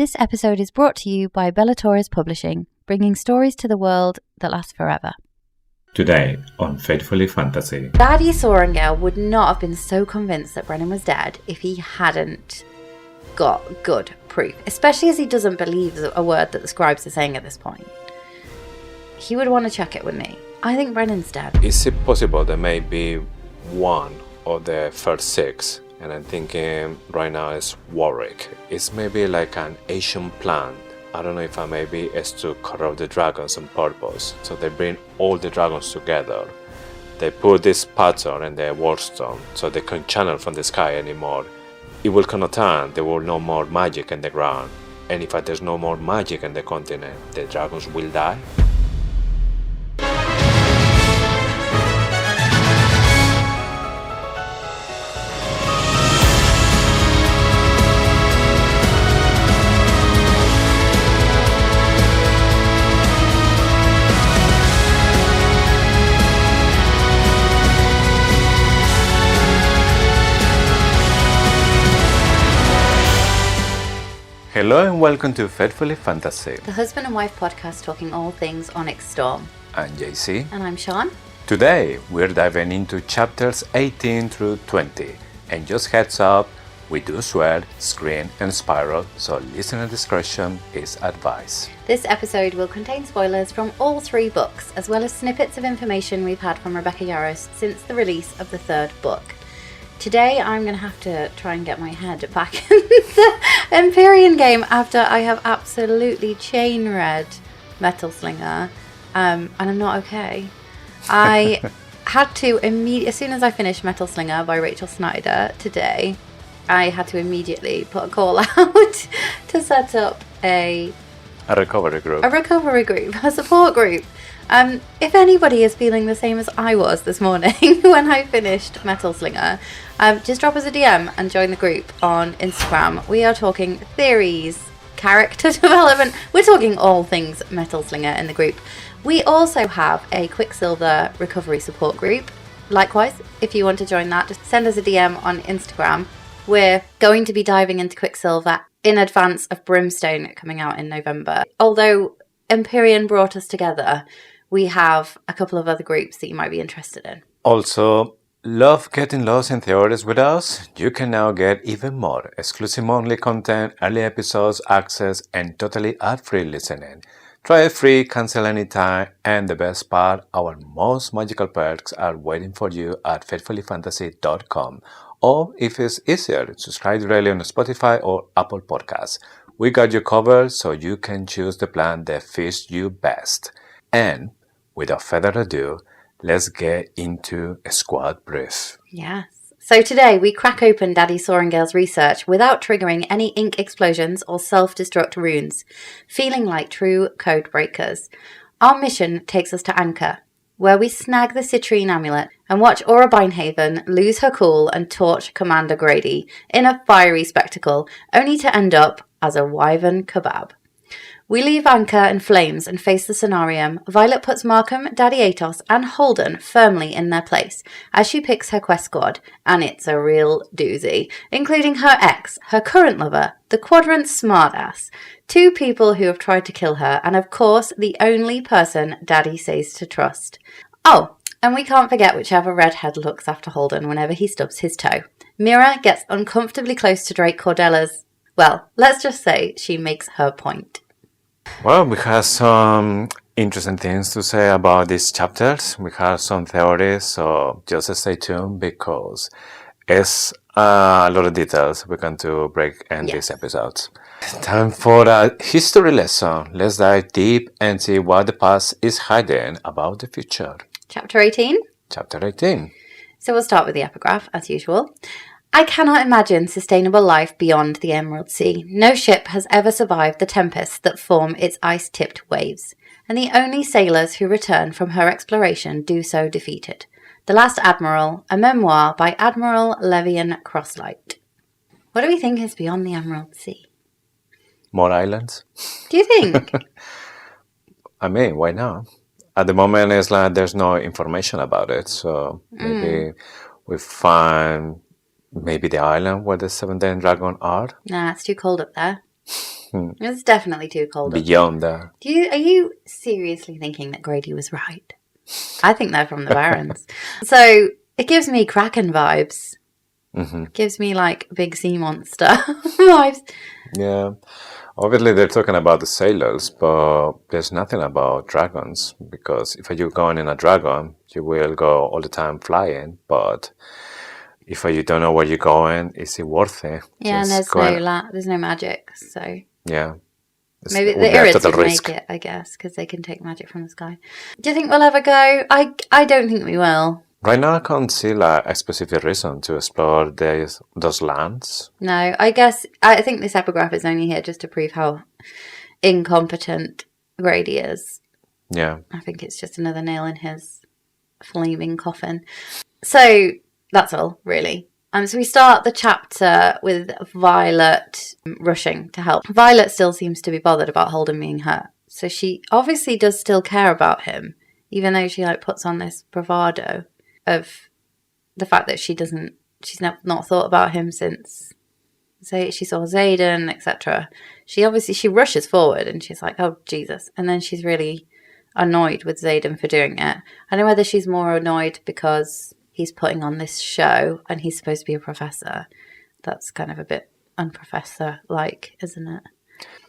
This episode is brought to you by Bellator's Publishing, bringing stories to the world that last forever. Today on Faithfully Fantasy. Daddy Sorrengail would not have been so convinced that Brennan was dead if he hadn't got good proof, especially as he doesn't believe a word that the scribes are saying at this point. He would want to check it, wouldn't he? I think Brennan's dead. Is it possible there may be one of the first six? And I'm thinking right now is Warwick. It's maybe like an Asian plan. I don't know if maybe it's to corrupt the dragons on purpose. So they bring all the dragons together. They put this pattern in the warstone so they can't channel from the sky anymore. It will connote there will no more magic in the ground. And if there's no more magic in the continent, the dragons will die. Hello and welcome to Faithfully Fantasy. The husband and wife podcast talking all things Onyx Storm. I'm JC. And I'm Sean. Today we're diving into chapters 18 through 20. And just heads up, we do swear, scream and spiral, so listener discretion is advised. This episode will contain spoilers from all three books, as well as snippets of information we've had from Rebecca Yarros since the release of the third book. Today I'm going to have to try and get my head back in the Empyrean game after I have absolutely chain read Metal Slinger, and I'm not okay. I had to as soon as I finished Metal Slinger by Rachel Snyder today, I had to immediately put a call out to set up a recovery group, a support group. If anybody is feeling the same as I was this morning when I finished Metal Slinger, just drop us a DM and join the group on Instagram. We are talking theories, character development. We're talking all things Metal Slinger in the group. We also have a Quicksilver recovery support group. Likewise, if you want to join that, just send us a DM on Instagram. We're going to be diving into Quicksilver in advance of Brimstone coming out in November. Although Empyrean brought us together, we have a couple of other groups that you might be interested in. Also, love getting lost in theories with us? You can now get even more exclusive monthly content, early episodes, access, and totally ad-free listening. Try it free, cancel anytime, and the best part, our most magical perks are waiting for you at faithfullyfantasy.com. Or if it's easier, subscribe directly on Spotify or Apple Podcasts. We got you covered so you can choose the plan that fits you best. And without further ado, let's get into a squad brief. Yes. So today we crack open Daddy Sorrengail's research without triggering any ink explosions or self-destruct runes, feeling like true code breakers. Our mission takes us to Anchor, where we snag the citrine amulet and watch Aura Bindhaven lose her cool and torch Commander Grady in a fiery spectacle, only to end up as a wyvern kebab. We leave Anchor in flames and face the scenarium. Violet puts Markham, Daddy Atos and Holden firmly in their place as she picks her quest squad, and it's a real doozy, including her ex, her current lover, the Quadrant smartass, two people who have tried to kill her, and of course the only person Daddy says to trust. Oh, and we can't forget whichever redhead looks after Holden whenever he stubs his toe. Mira gets uncomfortably close to Drake Cordella's. Well, let's just say she makes her point. Well, we have some interesting things to say about these chapters. We have some theories, so just stay tuned because it's a lot of details we're going to break in this episode. Time for a history lesson. Let's dive deep and see what the past is hiding about the future. Chapter 18? Chapter 18. So we'll start with the epigraph, as usual. I cannot imagine sustainable life beyond the Emerald Sea. No ship has ever survived the tempests that form its ice-tipped waves, and the only sailors who return from her exploration do so defeated. The Last Admiral, a memoir by Admiral Levian Crosslight. What do we think is beyond the Emerald Sea? More islands? Do you think? I mean, why not? At the moment, it's like there's no information about it, so maybe we find maybe the island where the 7 Dain dragon are. Nah, it's too cold up there. It's definitely too cold. Beyond that. Are you seriously thinking that Grady was right? I think they're from the Barrens. So it gives me Kraken vibes. Gives me like big sea monster vibes. Yeah. Obviously, they're talking about the sailors, but there's nothing about dragons, because if you're going in a dragon, you will go all the time flying, but if you don't know where you're going, is it worth it? Yeah, and there's no magic, so... Yeah. Maybe the Irids would make it, I guess, because they can take magic from the sky. Do you think we'll ever go? I don't think we will. Right now, I can't see like a specific reason to explore those lands. No, I think this epigraph is only here just to prove how incompetent Grady is. Yeah. I think it's just another nail in his flaming coffin. So that's all, really. So we start the chapter with Violet rushing to help. Violet still seems to be bothered about Holden being hurt. So she obviously does still care about him, even though she like puts on this bravado of the fact that she's not thought about him since she saw Xaden, etc. She rushes forward and she's like, oh Jesus, and then she's really annoyed with Xaden for doing it. I don't know whether she's more annoyed because he's putting on this show and he's supposed to be a professor. That's kind of a bit unprofessor-like, isn't it?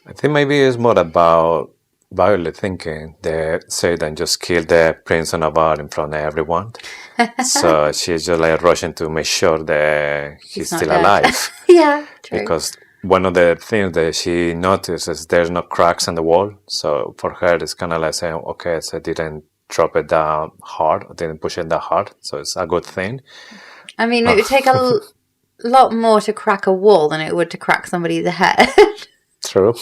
I think maybe it's more about Violet thinking that Xaden just killed the Prince of Navarre in front of everyone. So she's just like rushing to make sure that he's still alive. Yeah, true. Because one of the things that she notices is there's no cracks in the wall. So for her, it's kind of like saying, okay, so I didn't drop it down hard, or didn't push it that hard. So it's a good thing. I mean, it would take a lot more to crack a wall than it would to crack somebody's head. True.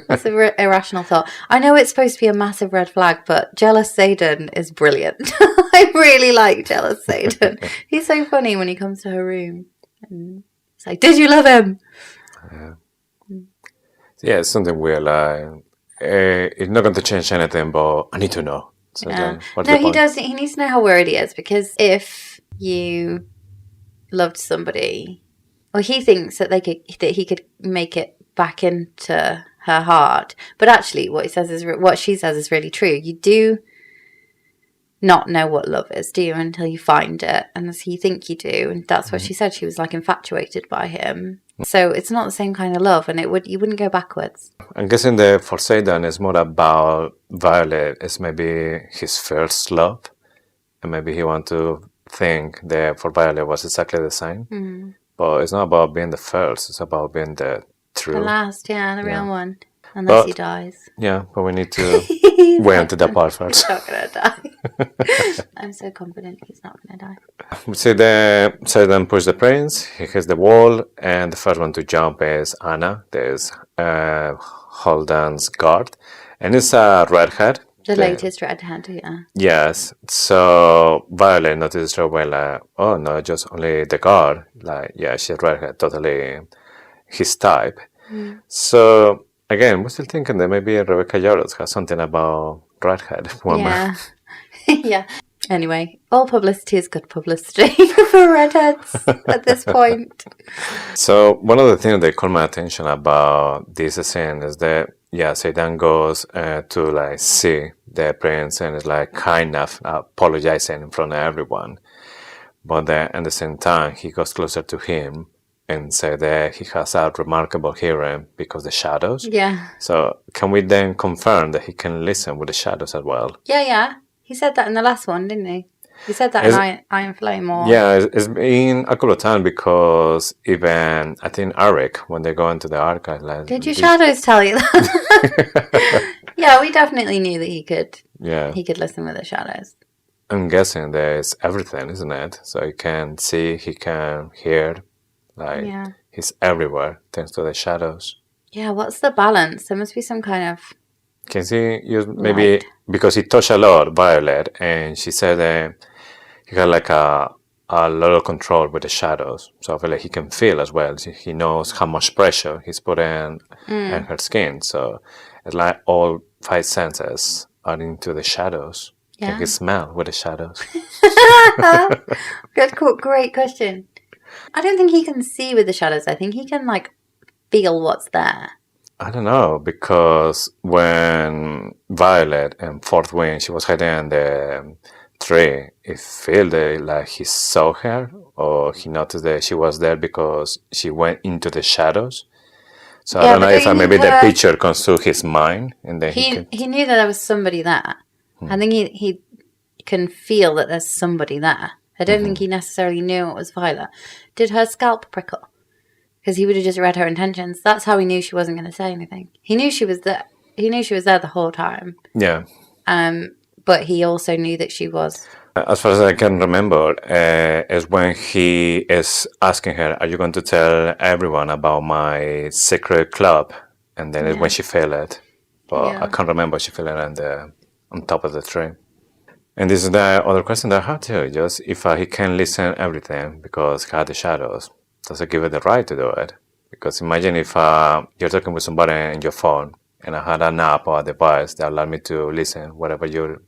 That's an irrational thought. I know it's supposed to be a massive red flag, but Jealous Xaden is brilliant. I really like Jealous Xaden. He's so funny when he comes to her room. And it's like, did you love him? Yeah, it's something weird. Like, it's not going to change anything, but I need to know. So yeah. No, he does. He needs to know how worried he is, because if you loved somebody, well, he thinks that he could make it back into her heart, but actually what she says is really true. You do not know what love is, do you, until you find it, and you think you do, and that's what she said. She was like infatuated by him, so it's not the same kind of love, and you wouldn't go backwards. I'm guessing the for Xaden is more about Violet is maybe his first love, and maybe he want to think that for Violet was exactly the same, but it's not about being the first, it's about being the last, the real one. Unless he dies. Yeah, but we need to wait until that part first. He's not going to die. I'm so confident he's not going to die. We see Xaden push the prince, he hits the wall, and the first one to jump is Anna. There's Holden's guard, and it's a redhead. The latest redhead, yeah. Yes, so Violet notices right away, like, oh no, just only the guard. Like, yeah, she's redhead, totally his type. So again, we're still thinking that maybe Rebecca Yarros has something about redhead woman. Yeah. Yeah. Anyway, all publicity is good publicity for redheads at this point. So one of the things that caught my attention about this scene is that Xaden goes to like see the prince and is like kind of apologizing in front of everyone, but then at the same time he goes closer to him and say that he has a remarkable hearing because the shadows. Yeah. So can we then confirm that he can listen with the shadows as well? Yeah. He said that in the last one, didn't he? He said that in Iron Flame. Yeah, it's been a couple of times because even, I think, Eric, when they go into the archive... Like, did your shadows tell you that? Yeah, we definitely knew that he could listen with the shadows. I'm guessing there's everything, isn't it? So he can see, he can hear... he's everywhere thanks to the shadows. Yeah, what's the balance? There must be some kind of... Can he use maybe because he touched a lot Violet, and she said he got like a lot of control with the shadows. So I feel like he can feel as well. He knows how much pressure he's putting on her skin. So it's like all 5 senses are into the shadows. Yeah. Can he smell with the shadows? Great question. I don't think he can see with the shadows. I think he can like feel what's there. I don't know, because when Violet and Fourth Wing, she was hiding in the tree, it felt like he saw her, or he noticed that she was there because she went into the shadows. So I don't know but if don't you maybe think the picture comes to his mind, and then he knew that there was somebody there. I think he can feel that there's somebody there. I don't think he necessarily knew it was Violet. Did her scalp prickle? Because he would have just read her intentions. That's how he knew she wasn't going to say anything. He knew she was there. He knew she was there the whole time. Yeah. But he also knew that she was. As far as I can remember, is when he is asking her, "Are you going to tell everyone about my secret club?" And then it's when she felt it. But I can't remember. She felt it on top of the tree. And this is the other question that I had too. Just if he can listen everything because he had the shadows, does it give it the right to do it? Because imagine if you're talking with somebody on your phone, and I had an app or a device that allowed me to listen whatever you're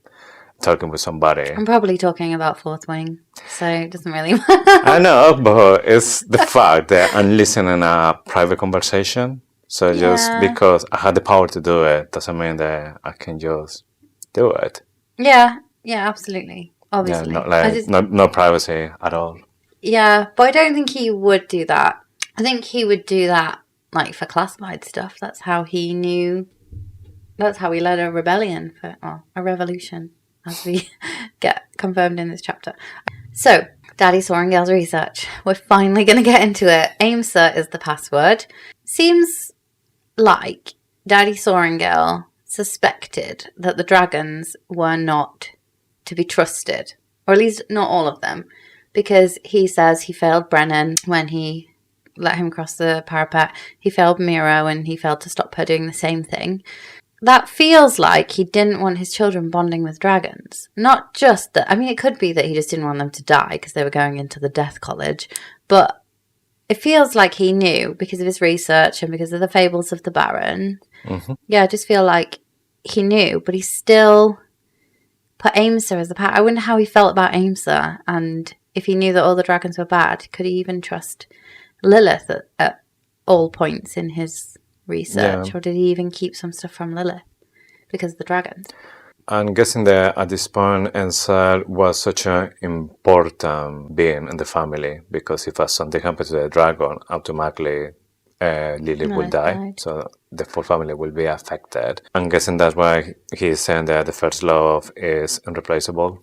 talking with somebody. I'm probably talking about Fourth Wing, so it doesn't really matter. I know, but it's the fact that I'm listening a private conversation. So just because I had the power to do it doesn't mean that I can just do it. Yeah, absolutely. Obviously. Yeah, no privacy at all. Yeah, but I don't think he would do that. I think he would do that like for classified stuff. That's how he knew. That's how he led a rebellion a revolution, as we get confirmed in this chapter. So, Daddy Sorrengail's research. We're finally going to get into it. Aimsa is the password. Seems like Daddy Sorrengail suspected that the dragons were not to be trusted, or at least not all of them, because he says he failed Brennan when he let him cross the parapet. He failed Miro and he failed to stop her doing the same thing. That feels like he didn't want his children bonding with dragons. Not just that, I mean, it could be that he just didn't want them to die because they were going into the Death College, but it feels like he knew because of his research and because of the fables of the Baron. Yeah, I just feel like he knew, but he still put Aimsa as the power. I wonder how he felt about Aimsa, and if he knew that all the dragons were bad, could he even trust Lilith at all points in his research, or did he even keep some stuff from Lilith because of the dragons? I'm guessing that at this point, Ansel was such an important being in the family because if something happened to the dragon, automatically Lily will die. So the full family will be affected. I'm guessing that's why he's saying that the first love is irreplaceable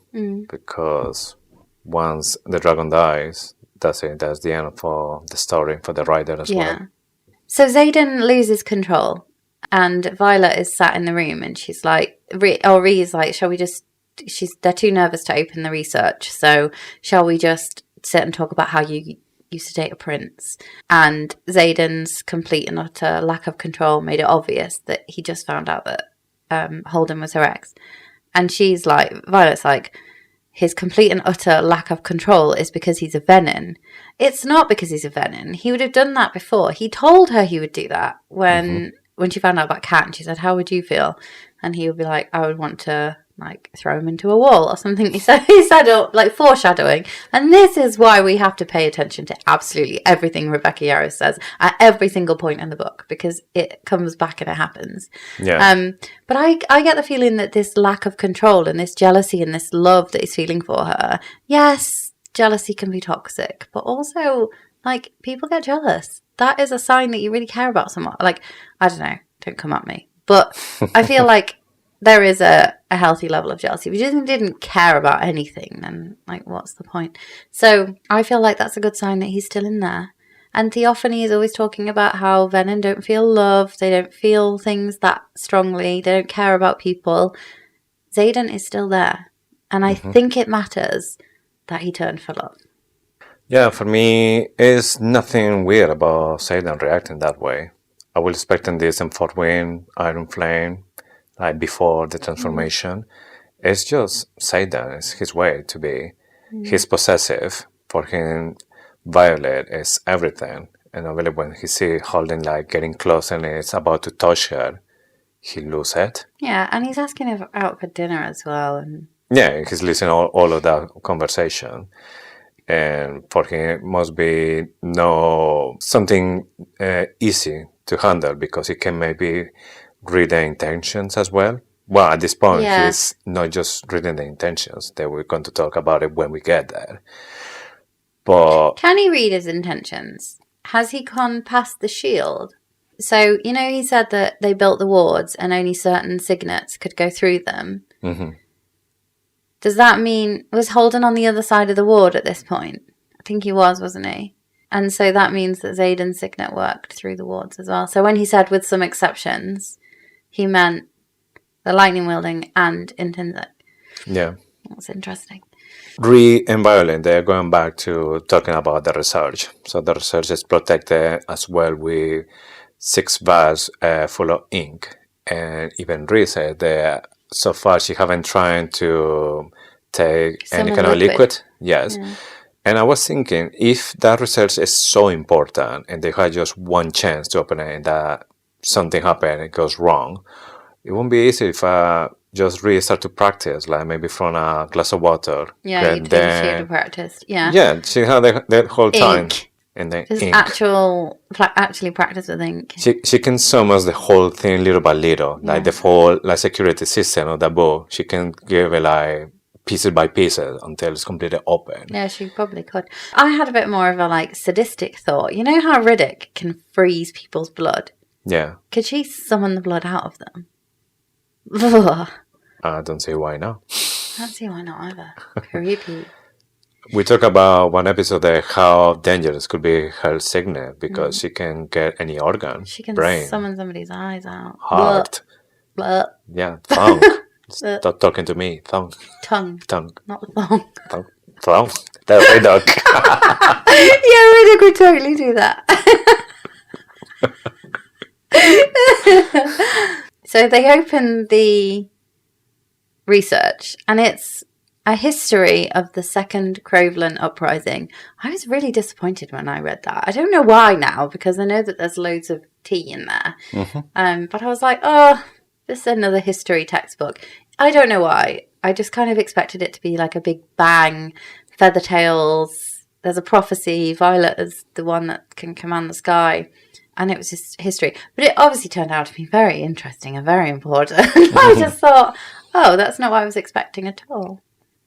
because once the dragon dies, that's it. That's the end for the story for the writer as well. So Xaden loses control. And Violet is sat in the room and she's like, Ree's like, shall we just, they're too nervous to open the research. So shall we just sit and talk about how you used to date a prince? And Xaden's complete and utter lack of control made it obvious that he just found out that Holden was her ex. And she's like, Violet's like, his complete and utter lack of control is because he's a Venin. It's not because he's a Venin. He would have done that before. He told her he would do that when she found out about Cat, and she said, how would you feel? And he would be like, I would want to like throw him into a wall or something. He said like foreshadowing. And this is why we have to pay attention to absolutely everything Rebecca Yarros says at every single point in the book, because it comes back and it happens. But I get the feeling that this lack of control and this jealousy and this love that he's feeling for her, yes, jealousy can be toxic, but also like people get jealous. That is a sign that you really care about someone. Like, I don't know, don't come at me. But I feel like there is a healthy level of jealousy. If you didn't care about anything, then, like, what's the point? So I feel like that's a good sign that he's still in there. And Theophany is always talking about how Venin don't feel love. They don't feel things that strongly. They don't care about people. Xaden is still there. And I think it matters that he turned for love. Yeah, for me, it's nothing weird about Xaden reacting that way. I was expecting this in Fort Wayne, Iron Flame, like before the transformation. It's just Xaden, it's his way to be. He's possessive. For him, Violet is everything. And really when he sees Holden like getting close and it's about to touch her, he loses it. Yeah, and he's asking her out for dinner as well. And yeah, he's listening all of that conversation. And for him, it must be something easy to handle because he can maybe read the intentions as well. Well, at this point, Yeah. he's not just reading the intentions. That we're going to talk about it when we get there. But Can he read his intentions? Has he gone past the shield? So, he said that they built the wards and only certain signets could go through them. Does that mean, was Holden on the other side of the ward at this point? I think he was, wasn't he? And so that means that Xaden's signet worked through the wards as well. So when he said with some exceptions, he meant the lightning wielding and inntinnsic. yeah. That's interesting. Rhea and Violin, they're going back to talking about the research. So the research is protected as well with 6 vats full of ink. And even Rhea said that so far she haven't tried to take Some any of kind of liquid. liquid. Yes. Yeah. And I was thinking, if that research is so important and they had just one chance to open it and that something happened and it goes wrong, it won't be easy if I just really start to practice, like maybe from a glass of water. Yeah, and you think she would have practiced. Yeah. Yeah, she had the whole time. Ink. And then Just ink. actually practice with ink. She can summon the whole thing little by little, like the whole security system of the book. She can give it like pieces by pieces until it's completely open. Yeah, she probably could. I had a bit more of a sadistic thought. You know how Riddick can freeze people's blood? Yeah, Could she summon the blood out of them? Ugh. I don't see why not. I don't see why not either. Creepy. We talk about one episode there how dangerous could be her signet because she can get any organ, She can brain, summon somebody's eyes out. heart, Blah. yeah, tongue. Stop talking to me, tongue, Tongue. tongue, Not long. tongue. That's a dog. Yeah, Riddick would totally do that. So they open the research and it's a history of the Second Croveland Uprising. I was really disappointed when I read that. I don't know why now, because I know that there's loads of tea in there. But I was like, oh, this is another history textbook. I don't know why. I just kind of expected it to be like a big bang, feather tails, there's a prophecy, Violet is the one that can command the sky. And it was just history. But it obviously turned out to be very interesting and very important. I just thought, oh, that's not what I was expecting at all.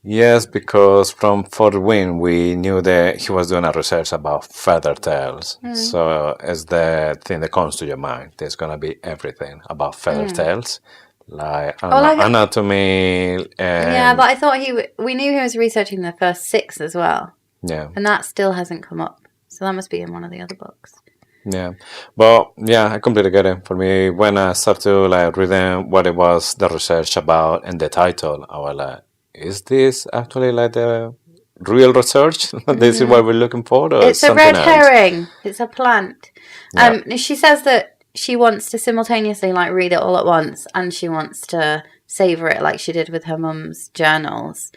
Yes, because from Fort Wayne we knew that he was doing a research about feather tails. So as the thing that comes to your mind, there's gonna be everything about feather tails, like, anatomy. And Yeah, but I thought we knew he was researching the first 6 as well. yeah, And that still hasn't come up. So that must be in one of the other books. yeah. But yeah, I completely get it. For me, when I started to reading what it was the research about and the title, I was like, is this actually the real research? This is what we're looking for? Or It's a something red else? herring. It's a plant. Yeah. She says that she wants to simultaneously read it all at once, and she wants to savor it like she did with her mum's journals.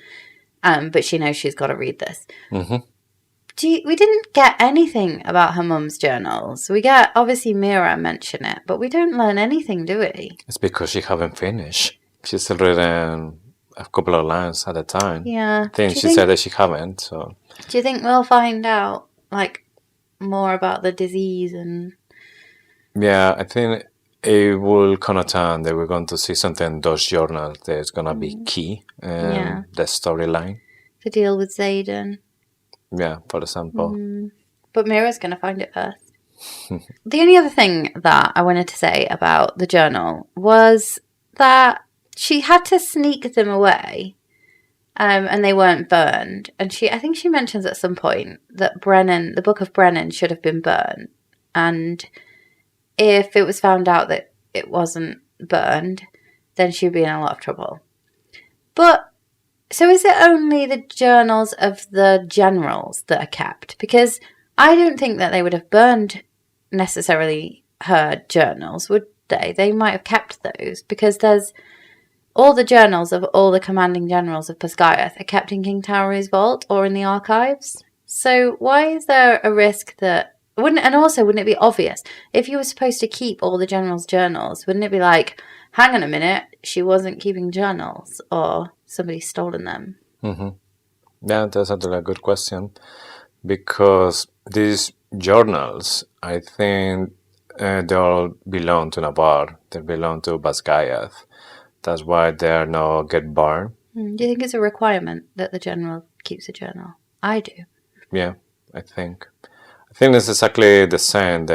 But she knows she's got to read this. We didn't get anything about her mum's journals. We get, obviously, Mira mention it, but we don't learn anything, do we? It's because she haven't finished. She's still reading a couple of lines at a time. Yeah. I think she said that she haven't. So Do you think we'll find out, more about the disease and... yeah, I think it will come a time that we're going to see something in those journals that's going to be key in the storyline. to deal with Xaden? Yeah, for example. But Mira's going to find it first. The only other thing that I wanted to say about the journal was that she had to sneak them away, and they weren't burned. And I think she mentions at some point that Brennan, the Book of Brennan, should have been burned. And if it was found out that it wasn't burned, then she'd be in a lot of trouble. But so is it only the journals of the generals that are kept? Because I don't think that they would have burned necessarily her journals, would they? They might have kept those, because there's all the journals of all the commanding generals of Basgiath are kept in King Tauri's vault or in the archives. So why is there a risk that... wouldn't it be obvious? If you were supposed to keep all the generals' journals, wouldn't it be like, hang on a minute, she wasn't keeping journals, or somebody's stolen them? Yeah, that's actually a good question. Because these journals, I think they all belong to Navarre. They belong to Basgiath. That's why they not get burned. Do you think it's a requirement that the general keeps a journal? I do. Yeah, I think. I think it's exactly the same.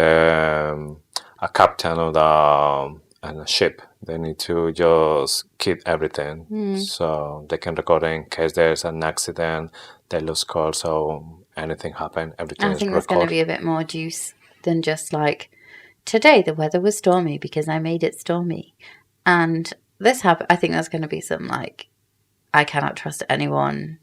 A captain of and a ship, they need to just keep everything so they can record it in case there's an accident, they lose calls, so anything happen, everything I is think there's going to recorded. be a bit more juice than just like, today the weather was stormy because I made it stormy. And this happened. I think there's going to be some like, I cannot trust anyone.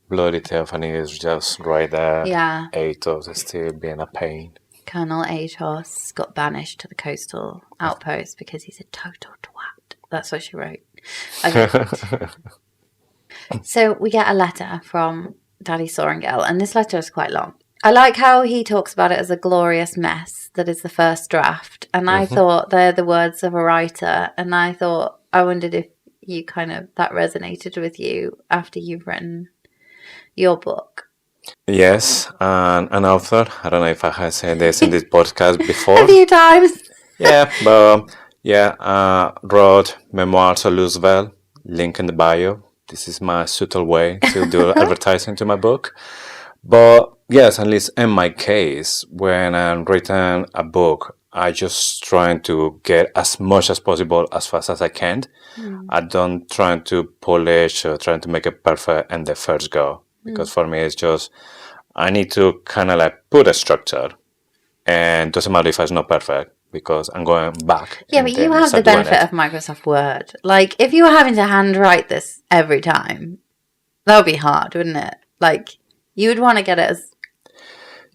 Bloody Theophany is just right there. Yeah. Athos is still being a pain. Colonel Athos got banished to the coastal outpost because he's a total twat. That's what she wrote. Okay. So we get a letter from Daddy Sorrengail, and this letter is quite long. I like how he talks about it as a glorious mess that is the first draft. And I thought they're the words of a writer. And I wondered if you that resonated with you after you've written your book. Yes, and an author. I don't know if I have said this in this podcast before. A few times. Yeah, but wrote Memoirs of Luzbel, link in the bio. This is my subtle way to do advertising to my book. But yes, at least in my case, when I'm writing a book, I just trying to get as much as possible as fast as I can. I don't try to polish or trying to make it perfect in the first go. Because for me, it's just, I need to kind of like put a structure. And it doesn't matter if it's not perfect, because I'm going back. Yeah, but you have the benefit of Microsoft Word. Like, if you were having to handwrite this every time, that would be hard, wouldn't it? Like, you would want to get it as...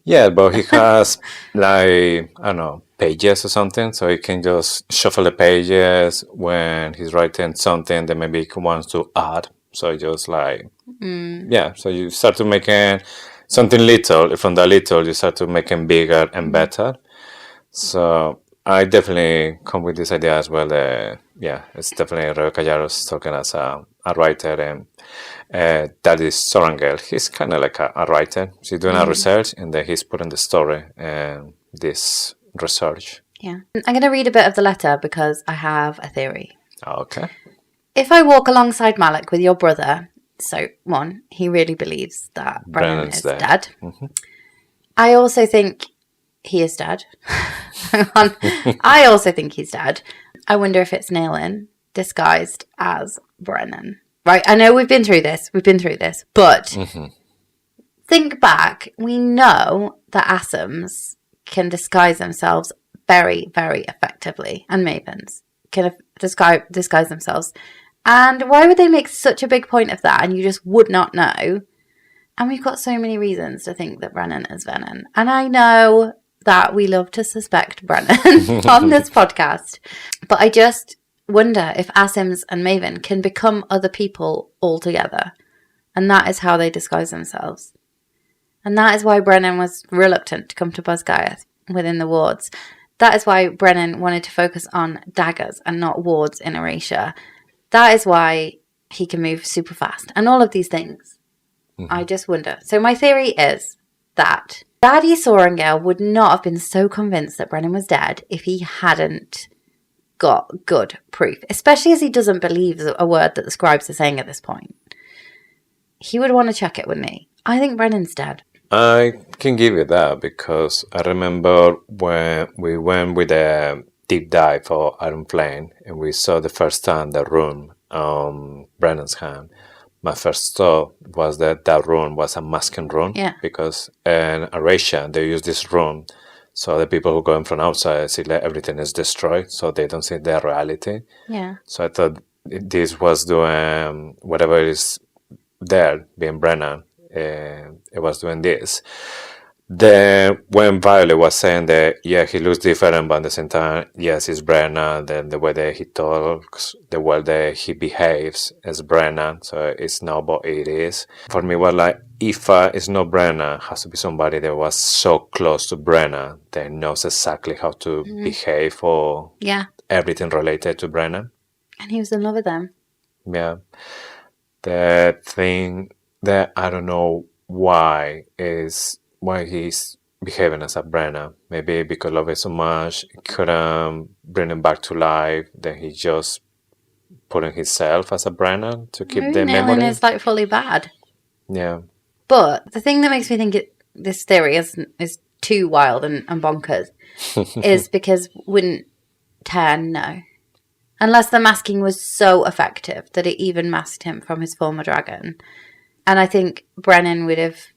Yeah, but he has, like, I don't know, pages or something, so he can just shuffle the pages when he's writing something that maybe he wants to add. So just like, yeah, so you start to making something little, from that little, you start to making bigger and better. So I definitely come with this idea as well. Yeah, it's definitely Rebecca Yarros talking as a writer, and Daddy Sorrengail, he's kind of like a writer. She's doing a research, and then he's putting the story and this research. Yeah. I'm going to read a bit of the letter because I have a theory. Okay. If I walk alongside Malik with your brother, so one, he really believes that Brennan is dead. I also think he is dead. I also think he's dead. I wonder if it's Nailin disguised as Brennan. Right, I know we've been through this, but think back. We know that Asums can disguise themselves very, very effectively, and Mavens can disguise themselves. And why would they make such a big point of that and you just would not know? And we've got so many reasons to think that Brennan is Venin. And I know that we love to suspect Brennan on this podcast. But I just wonder if Asums and Maven can become other people altogether. And that is how they disguise themselves. And that is why Brennan was reluctant to come to Basgiath within the wards. That is why Brennan wanted to focus on daggers and not wards in Erasure. That is why he can move super fast. And all of these things. I just wonder. So my theory is that Daddy Sorrengail would not have been so convinced that Brennan was dead if he hadn't got good proof. Especially as he doesn't believe a word that the scribes are saying at this point. He would want to check it, wouldn't he? I think Brennan's dead. I can give you that because I remember when we went with a deep dive for Iron Flame and we saw the first time the rune on Brennan's hand. My first thought was that rune was a masking rune. Yeah. Because in Erasure they use this rune so the people who go in from outside see like everything is destroyed so they don't see their reality. Yeah. So I thought this was doing whatever is there being Brennan. It was doing this. Then when Violet was saying that, yeah, he looks different, but at the same time, yes, it's Brennan. Then the way that he talks, the way that he behaves is Brennan. So it's not what it is. For me, it was like, if it's not Brennan, it has to be somebody that was so close to Brennan that knows exactly how to behave for everything related to Brennan. And he was in love with them. Yeah. The thing that I don't know why he's behaving as a Brennan. Maybe because love it so much, he couldn't bring him back to life. Then he just put in himself as a Brennan to keep Maybe the Nailing memory. is like fully bad. Yeah. But the thing that makes me think this theory is too wild and bonkers is because wouldn't Tan know? Unless the masking was so effective that it even masked him from his former dragon. And I think Brennan would have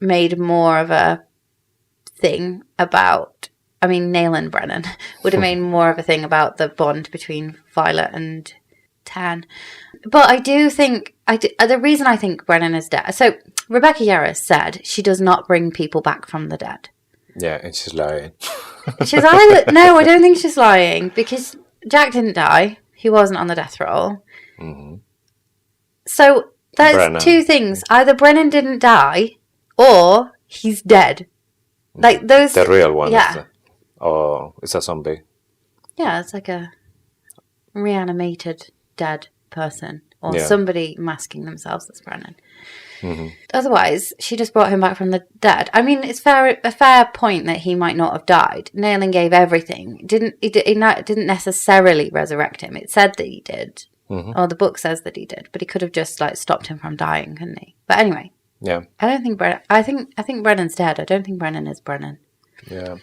made more of a thing about... I mean, Nayland Brennan would have made more of a thing about the bond between Violet and Tan. But I do think... the reason I think Brennan is dead... So, Rebecca Yarros said she does not bring people back from the dead. Yeah, and she's lying. She's either... No, I don't think she's lying, because Jack didn't die. He wasn't on the death roll. Mm-hmm. So, there's Brennan. two things. Either Brennan didn't die, or he's dead. Like, those... The real one. Yeah. It's a zombie. Yeah, it's like a reanimated dead person. Or Yeah. somebody masking themselves as Brennan. Mm-hmm. Otherwise, she just brought him back from the dead. I mean, it's a fair point that he might not have died. Nayland gave everything. It didn't necessarily resurrect him. It said that he did. Mm-hmm. Or the book says that he did. But he could have just like stopped him from dying, couldn't he? But anyway, Yeah. I don't think Brennan... I think Brennan's dead. I don't think Brennan is Brennan. Yeah.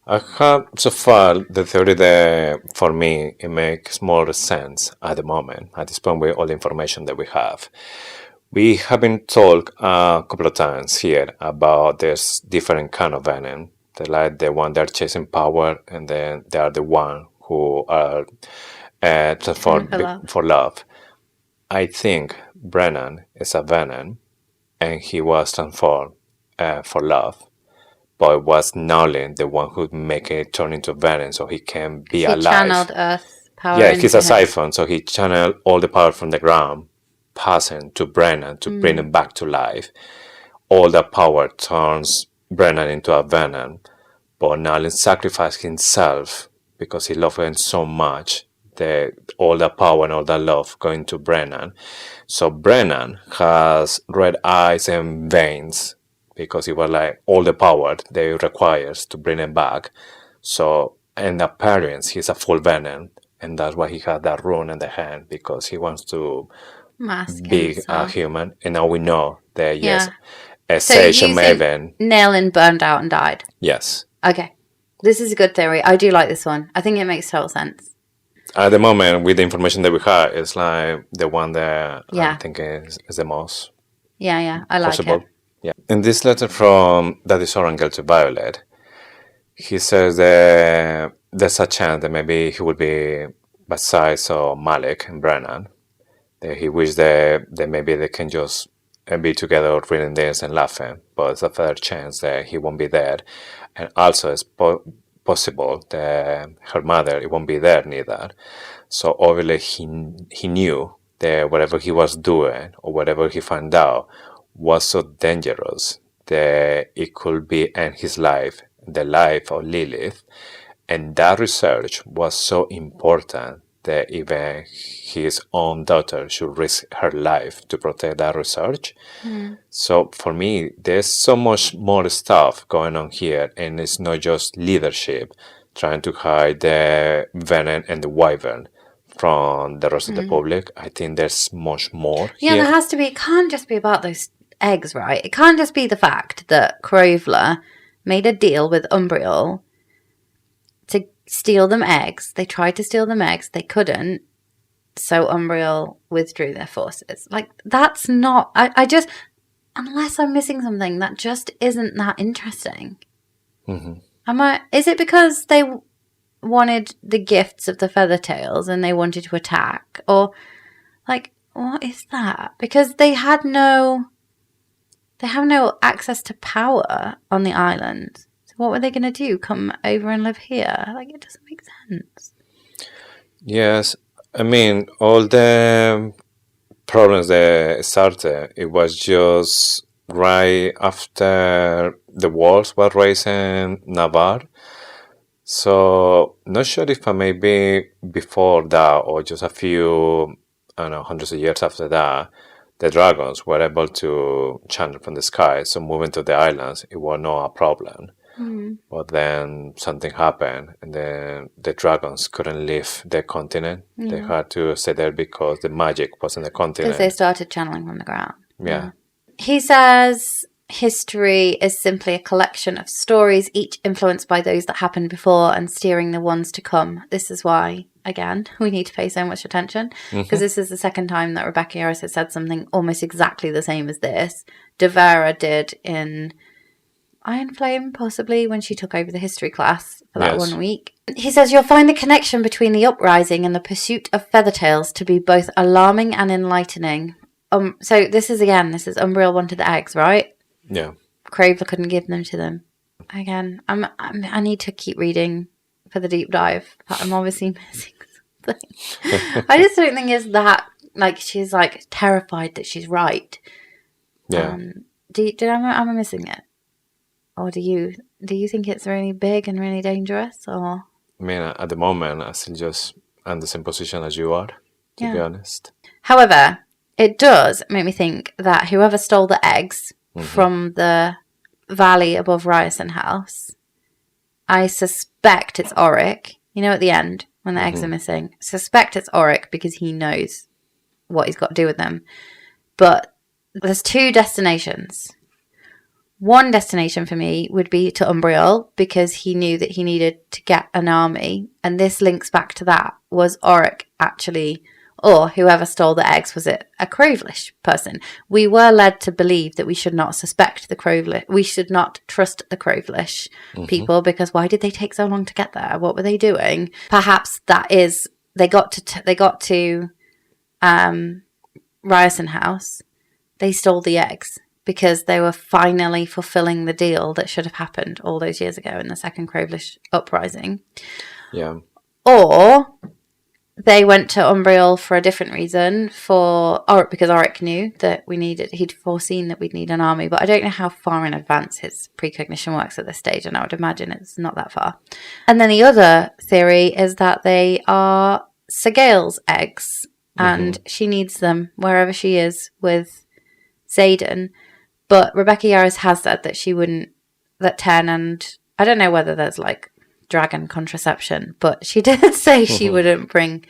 I have so far the theory that for me it makes more sense at the moment, at this point with all the information that we have. We have been told a couple of times here about there's different kind of venom. They like the one that are chasing power, and then they are the one who are transformed for love. I think Brennan is a venom, and he was transformed for love. But it was Nolan the one who make it turn into venom, so he can be alive. He channeled Earth power. Yeah, he's a into him. siphon, so he channeled all the power from the ground, passing to Brennan to bring him back to life. All the power turns Brennan into a venom, but Nolan sacrificed himself because he loved him so much. All the power and all the love going to Brennan. So Brennan has red eyes and veins, because he was like all the power they requires to bring him back. So in appearance, he's a full venom, and that's why he had that rune in the hand, because he wants to be a human. And now we know that yes, a sage and maven. Nayland burned out and died. Yes. Okay, this is a good theory. I do like this one. I think it makes total sense. At the moment, with the information that we have, it's like the one that I think is the most I like possible. it. Yeah. In this letter from Daddy Sorrengail to Violet, he says that there's a chance that maybe he will be Basgiath or Malik and Brennan. That he wishes that maybe they can just be together reading this and laughing, but it's a fair chance that he won't be there. And also it's possible that her mother it won't be there neither. So obviously he knew that whatever he was doing or whatever he found out was so dangerous that it could be end his life, the life of Lilith, and that research was so important that even his own daughter should risk her life to protect that research. So for me, there's so much more stuff going on here, and it's not just leadership trying to hide the Venin and the Wyvern from the rest of the public. I think there's much more Yeah, here. there has to be. It can't just be about those eggs, right? It can't just be the fact that Crovler made a deal with Umbriel to steal them eggs. They tried to steal them eggs. They couldn't. So Umbriel withdrew their forces. Like, that's not... I just... Unless I'm missing something, that just isn't that interesting. Is it because they wanted the gifts of the Feathertails and they wanted to attack? Or, like, what is that? Because they have no access to power on the island. So what were they going to do? Come over and live here? Like, it doesn't make sense. Yes, I mean, all the problems that started, it was just right after the wars were raised in Navarre. So, not sure if maybe before that or just a few, I don't know, hundreds of years after that, the dragons were able to channel from the sky, so moving to the islands, it was not a problem. But then something happened, and then the dragons couldn't leave the continent. They had to stay there because the magic was in the continent. Because they started channeling from the ground. Yeah. He says history is simply a collection of stories, each influenced by those that happened before and steering the ones to come. This is why, again, we need to pay so much attention, because this is the second time that Rebecca Yarros has said something almost exactly the same as this. Devera did in Iron Flame, possibly, when she took over the history class for that 1 week. He says you'll find the connection between the uprising and the pursuit of Feathertails to be both alarming and enlightening. So this is Umbriel wanted the eggs, right? Yeah. Craver couldn't give them to them. Again, I need to keep reading for the deep dive, but I'm obviously missing something. I just don't think it's that, like, she's, like, terrified that she's right. Yeah. Am I missing it? Or do you think it's really big and really dangerous? Or I mean, at the moment, I still just am the same position as you are, to be honest. However, it does make me think that whoever stole the eggs from the valley above Ryerson House, I suspect it's Auric. You know, at the end, when the eggs are missing, suspect it's Auric because he knows what he's got to do with them. But there's 2 destinations. One destination for me would be to Umbriel, because he knew that he needed to get an army. And this links back to that. Was Auric actually, or whoever stole the eggs, was it a Crovelish person? We were led to believe that we should not suspect the Crovelish. We should not trust the Crovelish people, because why did they take so long to get there? What were they doing? Perhaps that is, they got to Ryerson House. They stole the eggs because they were finally fulfilling the deal that should have happened all those years ago in the Second Crovelish Uprising. Yeah. Or they went to Umbriel for a different reason, because Auric knew that he'd foreseen that we'd need an army, but I don't know how far in advance his precognition works at this stage, and I would imagine it's not that far. And then the other theory is that they are Sorrengail's eggs, and she needs them wherever she is with Xaden. But Rebecca Yarros has said that that Ten, and I don't know whether there's like dragon contraception, but she did say she wouldn't bring,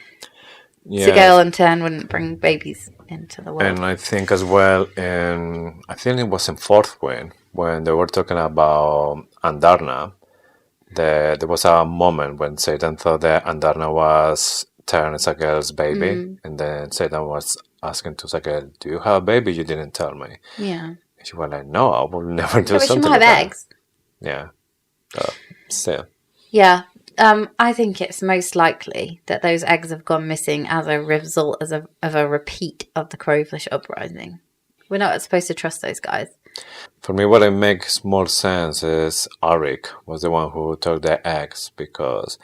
Sorrengail and Ten wouldn't bring babies into the world. And I think as well, I think it was in Fourth Wing, when they were talking about Andarna, there was a moment when Xaden thought that Andarna was Sorrengail's baby, and then Xaden was asking to Sorrengail, do you have a baby? You didn't tell me. Yeah. She was like, no, I will never do but something she might like have that. eggs. Yeah. Still. Yeah. I think it's most likely that those eggs have gone missing as a result of a repeat of the Crovelish Uprising. We're not supposed to trust those guys. For me, what it makes more sense is Auric was the one who took the eggs, because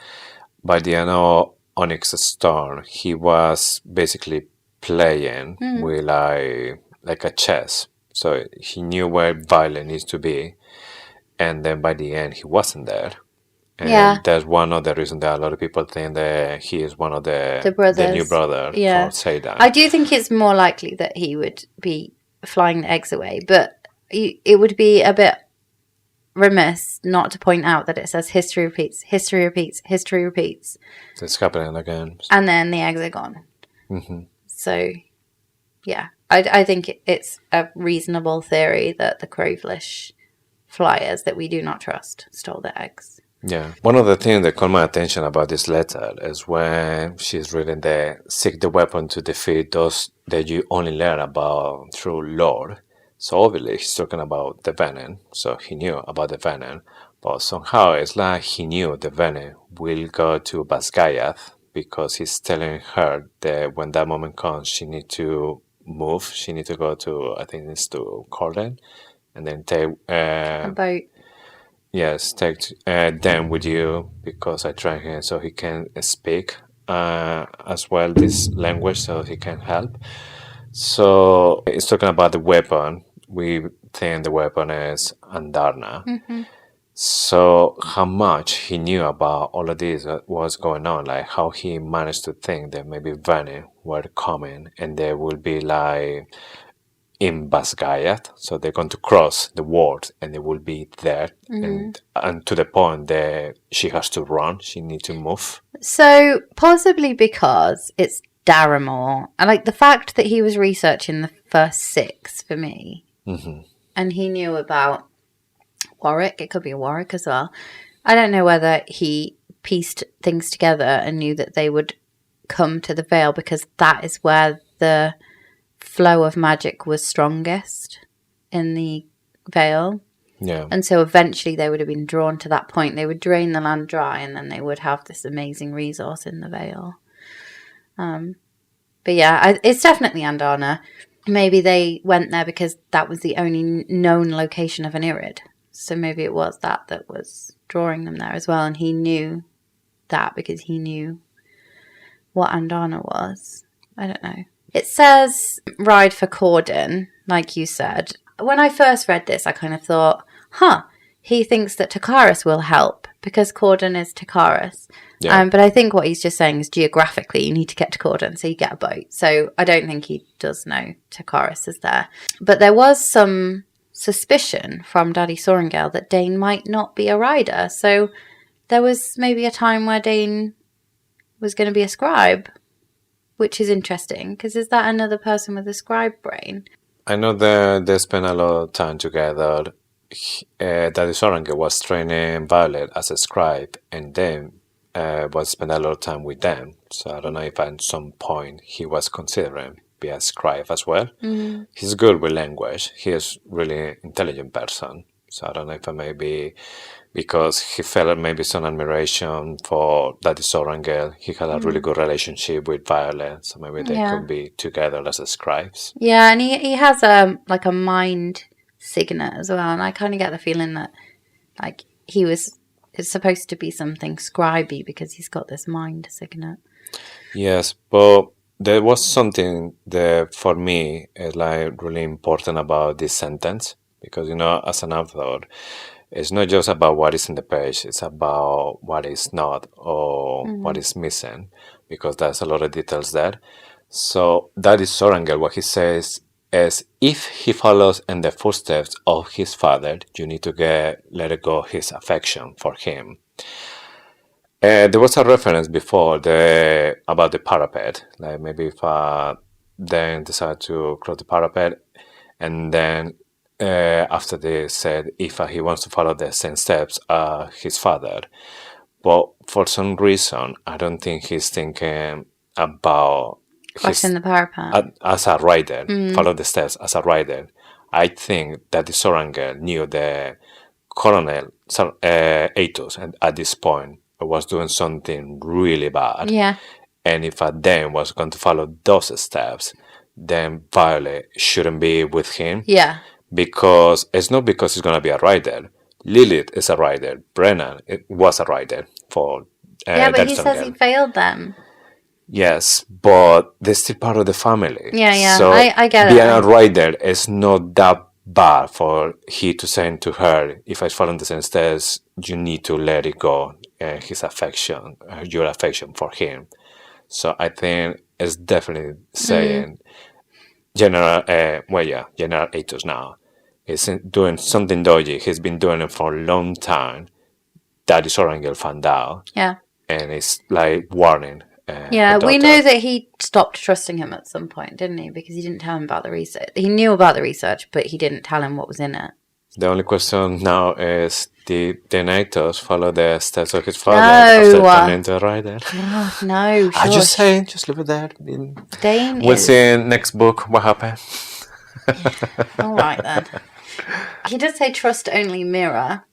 by the end of Onyx's Storm, he was basically playing with like a chess. So he knew where Violet needs to be, and then by the end he wasn't there. And that's one of the reasons that a lot of people think that he is one of the new brother for Xaden. I do think it's more likely that he would be flying the eggs away, but it would be a bit remiss not to point out that it says history repeats, history repeats, history repeats. It's happening again. And then the eggs are gone. So, yeah. I think it's a reasonable theory that the Crovelish flyers that we do not trust stole the eggs. Yeah. One of the things that caught my attention about this letter is when she's reading seek the weapon to defeat those that you only learn about through lore. So obviously he's talking about the Venin, so he knew about the Venin, but somehow it's like he knew the Venin will go to Basgiath, because he's telling her that when that moment comes, she needs to move. She needs to go to, I think it's to Corden, and then take a boat. Yes, take Dan with you, because I train him so he can speak as well this language, so he can help. So it's talking about the weapon. We think the weapon is Andarna. So how much he knew about all of this, what's going on, like how he managed to think that maybe Venin were coming and they will be like in Basgiath, so they're going to cross the ward and they will be there, and to the point that she has to run, she needs to move. So possibly because it's Darramore, and like the fact that he was researching the first 6 for me, and he knew about Warwick. It could be Warwick as well. I don't know whether he pieced things together and knew that they would come to the Vale because that is where the flow of magic was strongest in the Vale. Yeah. And so eventually they would have been drawn to that point. They would drain the land dry and then they would have this amazing resource in the Vale. But yeah, it's definitely Andana. Maybe they went there because that was the only known location of an Irid. So maybe it was that was drawing them there as well. And he knew that because he knew what Andana was. I don't know. It says ride for Corden, like you said. When I first read this, I kind of thought, he thinks that Takaris will help because Corden is Takaris. Yeah. But I think what he's just saying is geographically you need to get to Corden, so you get a boat. So I don't think he does know Takaris is there. But there was some suspicion from Daddy Sorrengail that Dain might not be a rider. So there was maybe a time where Dain was going to be a scribe, which is interesting because is that another person with a scribe brain? I know that they spent a lot of time together. Daddy Sorrengail was training Violet as a scribe, and then was spent a lot of time with them. So I don't know if at some point he was considering be a scribe as well. He's good with language. He is really intelligent person. So I don't know if maybe because he felt maybe some admiration for Daddy Sorrengail. He had a really good relationship with Violet, so maybe they could be together as scribes. Yeah, and he has a mind signet as well, and I kind of get the feeling that like it's supposed to be something scribey because he's got this mind signet. Yes, but there was something that for me is like really important about this sentence because as an author, it's not just about what is in the page, it's about what is not or what is missing, because there's a lot of details there. So that is Sorrengail. What he says is, if he follows in the footsteps of his father, you need to let go his affection for him. There was a reference before about the parapet, like maybe if Dain decided to cross the parapet, and then after they said if he wants to follow the same steps his father, but for some reason I don't think he's thinking about crossing the parapet as a rider, follow the steps as a rider. I think that the Sorrengail knew the Colonel Atos, and at this point was doing something really bad. Yeah. And if Dain was going to follow those steps, then Violet shouldn't be with him. Yeah. Because it's not because he's going to be a rider. Lilith is a rider. Brennan was a rider for but he says he failed them. Yes, but they're still part of the family. Yeah. So I get being it. a rider is not that bad for he to say to her, if I follow the same steps, you need to let it go, his affection, your affection for him. So I think it's definitely saying General Atos now is doing something dodgy. He's been doing it for a long time. Daddy Sorrengail found out. Yeah. And it's like warning. We know that he stopped trusting him at some point, didn't he? Because he didn't tell him about the research. He knew about the research, but he didn't tell him what was in it. The only question now is, did Atos follow the steps of his father No. after turning into a rider? Oh, no, I'm just saying, just leave it there. Dain We'll see in next book what happened. All right, then. He does say trust only mirror.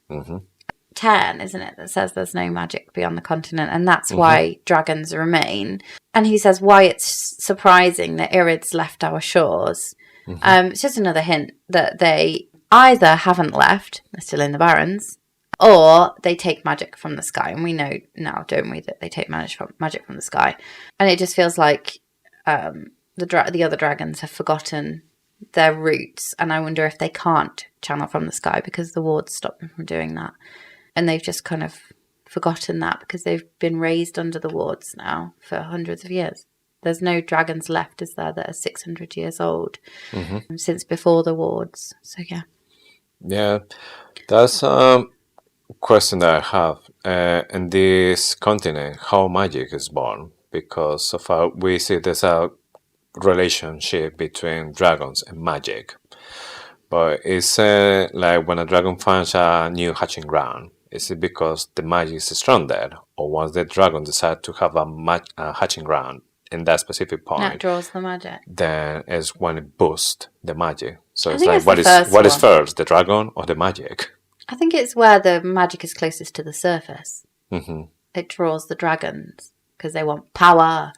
10, isn't it, that says there's no magic beyond the continent, and that's why dragons remain. And he says why it's surprising that Irids left our shores. It's just another hint that they either haven't left, they're still in the Barrens, or they take magic from the sky. And we know now, don't we, that they take magic from the sky. And it just feels like the other dragons have forgotten their roots, and I wonder if they can't channel from the sky because the wards stop them from doing that. And they've just kind of forgotten that because they've been raised under the wards now for hundreds of years. There's no dragons left, is there, that are 600 years old since before the wards. So, yeah. Yeah, that's a question that I have. In this continent, how magic is born? Because so far we see there's a relationship between dragons and magic. But it's like when a dragon finds a new hatching ground, is it because the magic is strong there? Or once the dragon decides to have a hatching ground in that specific point, That draws the magic. then is when it boosts the magic. So I it's think like, it's the what is first one. first, the dragon or the magic? I think it's where the magic is closest to the surface. Mm-hmm. It draws the dragons because they want power.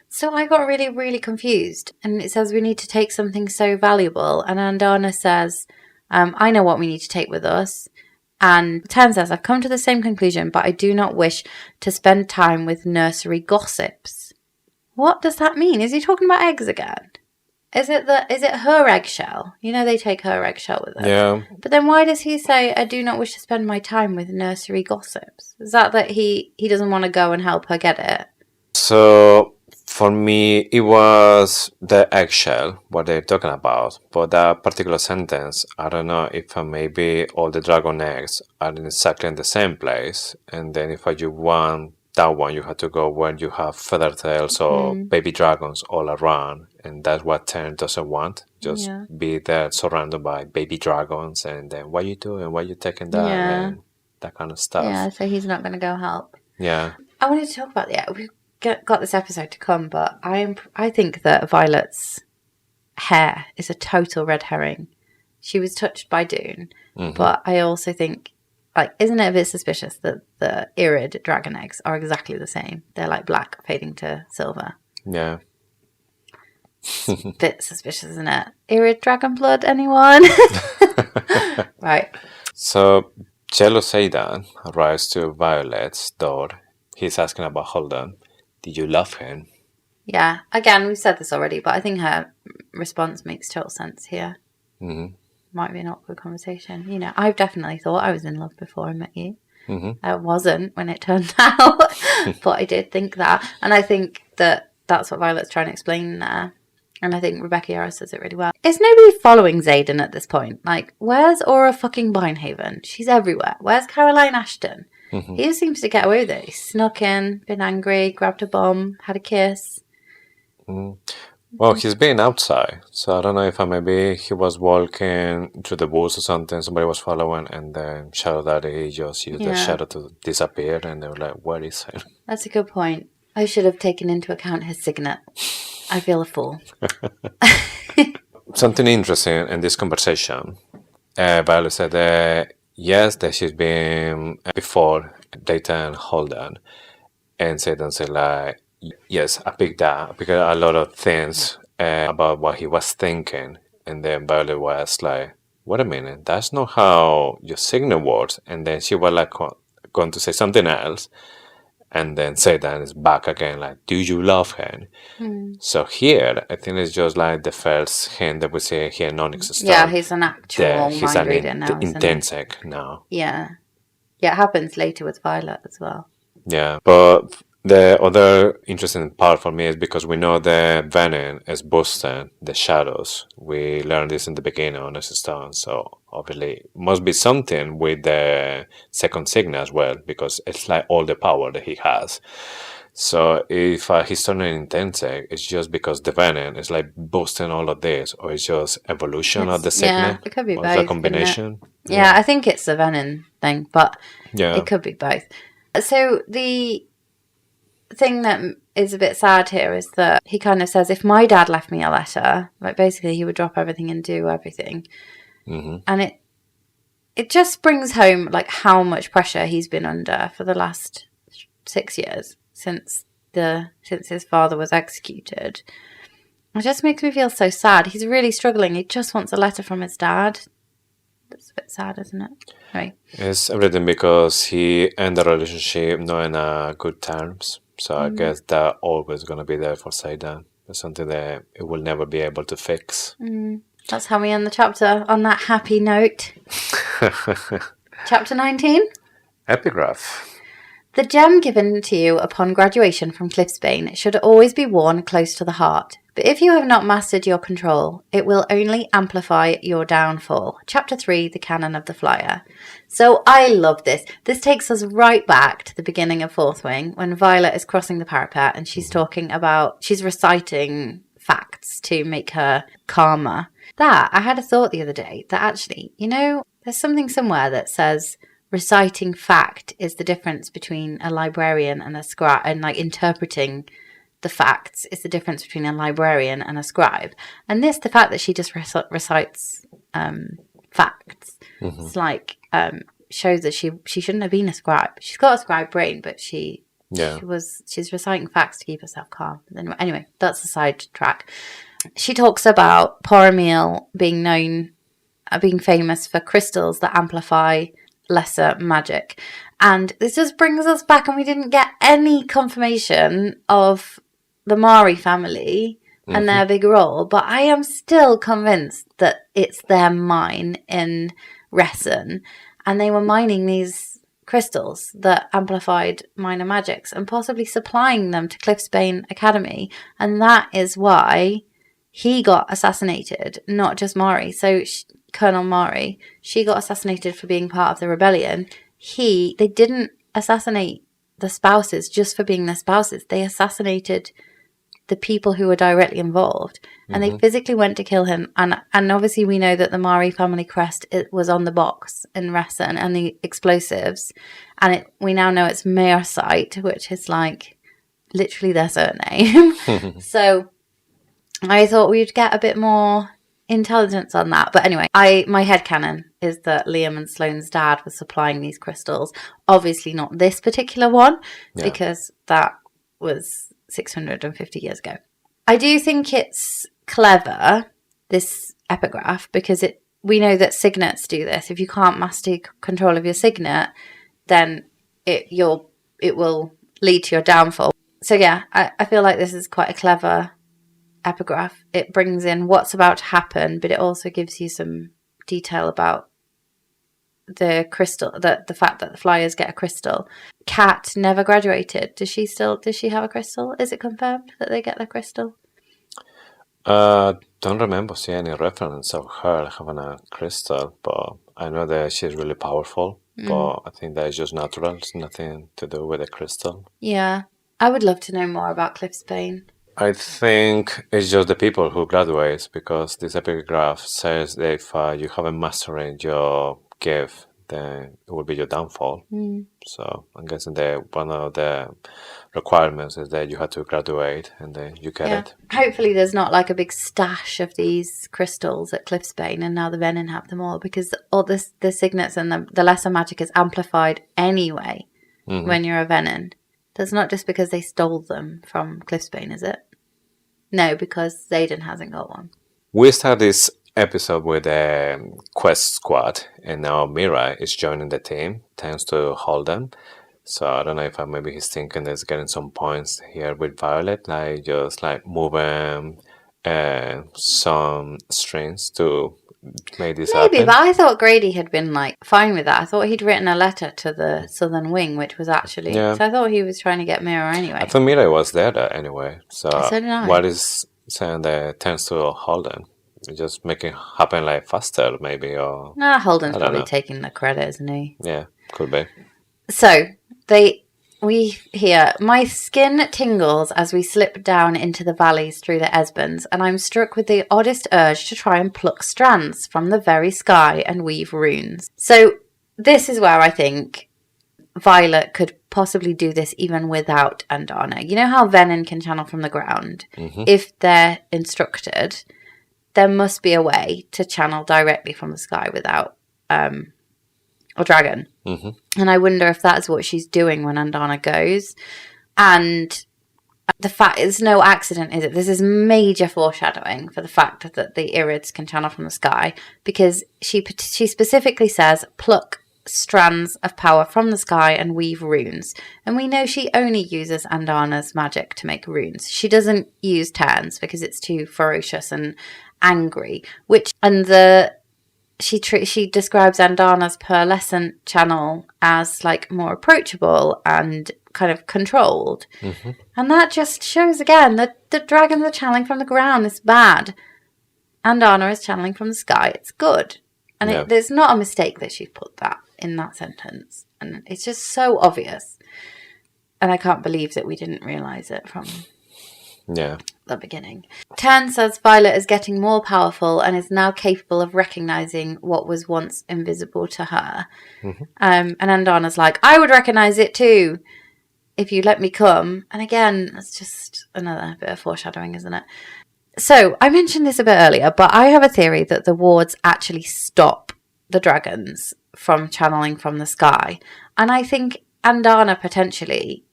So I got really, really confused. And it says we need to take something so valuable. And Andana says, I know what we need to take with us. And Ten says, I've come to the same conclusion, but I do not wish to spend time with nursery gossips. What does that mean? Is he talking about eggs again? Is it her eggshell? You know they take her eggshell with them. Yeah. But then why does he say, I do not wish to spend my time with nursery gossips? Is that he doesn't want to go and help her get it? So for me, it was the eggshell, what they're talking about. But that particular sentence, I don't know if maybe all the dragon eggs are exactly in the same place. And then if you want that one, you have to go where you have feather tails or baby dragons all around. And that's what Ten doesn't want. Just be there surrounded by baby dragons. And then what you doing? Why you taking that? And that kind of stuff. Yeah, so he's not going to go help. Yeah. I wanted to talk about we've got this episode to come, but I think that Violet's hair is a total red herring. She was touched by Dune, but I also think, isn't it a bit suspicious that the Irid dragon eggs are exactly the same? They're like black fading to silver. Yeah. Bit suspicious, isn't it? Irid dragon blood, anyone? Right. So, jealous Xaden arrives to Violet's door. He's asking about Holden. Did you love him? Yeah. Again, we've said this already, but I think her response makes total sense here. Mm-hmm. Might be an awkward conversation. You know, I've definitely thought I was in love before I met you. Mm-hmm. I wasn't when it turned out, but I did think that. And I think that that's what Violet's trying to explain there. And I think Rebecca Yarros says it really well. Is nobody following Xaden at this point? Where's Aura fucking Binehaven? She's everywhere. Where's Caroline Ashton? Mm-hmm. He just seems to get away with it. He snuck in, been angry, grabbed a bomb, had a kiss. Mm. Well, he's been outside, so I don't know if maybe he was walking through the woods or something, somebody was following, and then Shadow Daddy just used the shadow to disappear, and they were like, where is he? That's a good point. I should have taken into account his signet. I feel a fool. Something interesting in this conversation, Violet said, yes, that she's been before Dain and Holden, and Xaden said, yes, I picked a lot of things about what he was thinking. And then Violet was like, wait a minute, that's not how your signal works. And then she was going to say something else. And then Xaden is back again, do you love him? So here, I think it's just the first hint that we see here in Onyx story. Yeah, he's an actual he's mind reader now, isn't he? inntinnsic now. Yeah. Yeah, it happens later with Violet as well. Yeah, but the other interesting part for me is because we know the Venin is boosting the shadows. We learned this in the beginning on this stone, so obviously must be something with the second signal as well, because it's all the power that he has. So if he's turning inntinnsic, it's just because the Venin is boosting all of this, or it's just evolution of the signal? Yeah, it could be or both. It's a combination? Yeah, I think it's the Venin thing, but it could be both. So the thing that is a bit sad here is that he kind of says, if my dad left me a letter, basically he would drop everything and do everything. Mm-hmm. And it just brings home how much pressure he's been under for the last 6 years since his father was executed. It just makes me feel so sad. He's really struggling. He just wants a letter from his dad. That's a bit sad, isn't it? Right. It's everything because he ended the relationship not in good terms. So I guess that always going to be there for Xaden. It's something that it will never be able to fix. That's how we end the chapter, on that happy note. Chapter 19? Epigraph. The gem given to you upon graduation from Cliffsbane should always be worn close to the heart. But if you have not mastered your control, it will only amplify your downfall. Chapter 3, The Canon of the Flyer. So I love this. This takes us right back to the beginning of Fourth Wing when Violet is crossing the parapet and she's she's reciting facts to make her calmer. I had a thought the other day that actually, there's something somewhere that says reciting fact is the difference between a librarian and a scribe, and like interpreting the facts is the difference between a librarian and a scribe. And the fact that she just recites facts, it's like shows that she shouldn't have been a scribe. She's got a scribe brain, but she's reciting facts to keep herself calm. Anyway, that's a side track. She talks about Poromil being famous for crystals that amplify lesser magic. And this just brings us back, and we didn't get any confirmation of the Mari family and their big role, but I am still convinced that it's their mine in Ressen, and they were mining these crystals that amplified minor magics and possibly supplying them to Cliffsbane Academy, and that is why he got assassinated, not just Mari. So Colonel Mari, she got assassinated for being part of the rebellion. They didn't assassinate the spouses just for being their spouses. They assassinated the people who were directly involved, and they physically went to kill him. And obviously we know that the Mari family crest, it was on the box in Ressen, and the explosives, and we now know it's Meersite, which is like literally their surname. So I thought we'd get a bit more intelligence on that. But anyway, my headcanon is that Liam and Sloane's dad was supplying these crystals. Obviously not this particular one, because that was 650 years ago. I do think it's clever, this epigraph, because we know that signets do this. If you can't master control of your signet, then it will lead to your downfall. So yeah, I feel like this is quite a clever epigraph. It brings in what's about to happen, but it also gives you some detail about the crystal, the fact that the flyers get a crystal. Kat never graduated. Does she have a crystal? Is it confirmed that they get their crystal? Don't remember seeing any reference of her having a crystal, but I know that she's really powerful. But I think that is just natural. It's nothing to do with a crystal. Yeah, I would love to know more about Cliffsbane. I think it's just the people who graduate, because this epigraph says that if you haven't mastered your gift, then it will be your downfall. So I'm guessing that one of the requirements is that you have to graduate, and then you get it. Hopefully there's not like a big stash of these crystals at Cliffsbane, and now the Venin have them all, because all the signets and the lesser magic is amplified anyway when you're a Venin. That's not just because they stole them from Cliffsbane, is it? No, because Xaden hasn't got one. We start this episode with a quest squad, and now Mira is joining the team, thanks to Holden. So I don't know if maybe he's thinking there's getting some points here with Violet, like just like moving some strings to make this happen. Maybe, but I thought Grady had been like fine with that. I thought he'd written a letter to the Southern Wing, which was actually... So I thought he was trying to get Mira anyway. I thought Mira was there anyway. So did I. What is saying that tends to Holden? Just make it happen like faster, maybe, or... Nah, Holden's probably taking the credit, isn't he? Yeah, could be. So, we hear, my skin tingles as we slip down into the valleys through the Esbons, and I'm struck with the oddest urge to try and pluck strands from the very sky and weave runes. So, this is where I think Violet could possibly do this even without Andana. You know how Venin can channel from the ground? If they're instructed, there must be a way to channel directly from the sky without or dragon. And I wonder if that's what she's doing when Andana goes. And the fact it's no accident, is it? This is major foreshadowing for the fact that the Irids can channel from the sky, because she specifically says pluck strands of power from the sky and weave runes. And we know she only uses Andana's magic to make runes. She doesn't use Terns because it's too ferocious and angry, and the she describes Andana's pearlescent channel as like more approachable and kind of controlled. Mm-hmm. And that just shows again that the dragons are channeling from the ground. It's bad. Andana is channeling from the sky. It's good. And there's not a mistake that she's put that in that sentence. And it's just so obvious. And I can't believe that we didn't realise it from the beginning. Tan says Violet is getting more powerful and is now capable of recognising what was once invisible to her. Mm-hmm. And Andana's like, I would recognise it too if you let me come. And again, it's just another bit of foreshadowing, isn't it? So, I mentioned this a bit earlier, but I have a theory that the wards actually stop the dragons from channeling from the sky. And I think Andana potentially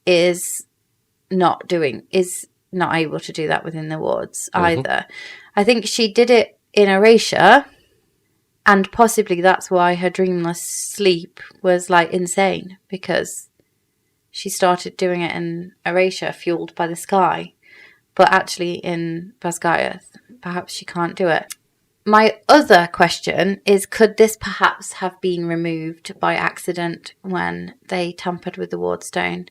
is not able to do that within the wards either. I think she did it in Erasure, and possibly that's why her dreamless sleep was like insane, because she started doing it in Erasure, fueled by the sky. But actually in Basgiath, perhaps she can't do it. My other question is, could this perhaps have been removed by accident when they tampered with the wardstone?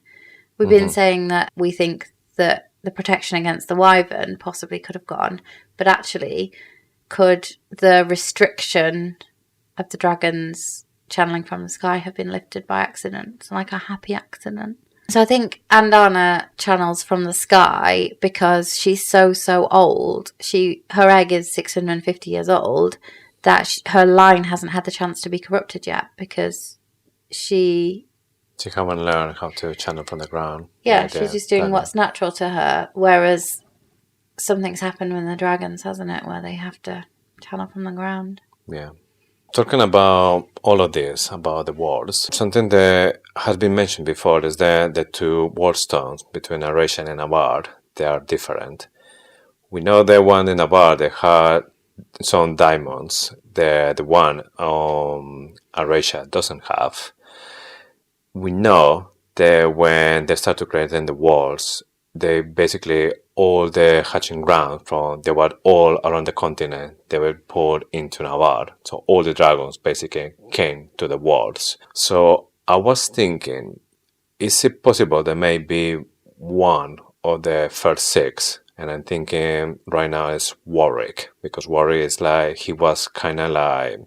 We've been saying that we think that the protection against the wyvern possibly could have gone, but actually, could the restriction of the dragons channeling from the sky have been lifted by accident? Like a happy accident. So I think Andana channels from the sky because she's so old. Her egg is 650 years old, that her line hasn't had the chance to be corrupted yet, because she haven't learned how to channel from the ground. Yeah, she's just doing what's natural to her, whereas something's happened with the dragons, hasn't it, where they have to channel from the ground. Yeah. Talking about all of this, about the wards, something that has been mentioned before is that the two ward stones between Erasure and Avar, they are different. We know the one in Avar, they had some diamonds. The one on Erasure doesn't have. We know that when they start to create the walls, they basically, all the hatching ground they were all around the continent, they were poured into Navarre. So all the dragons basically came to the walls. So I was thinking, is it possible that maybe one of the first six, and I'm thinking right now is Warwick, because Warwick is like, he was kind of like,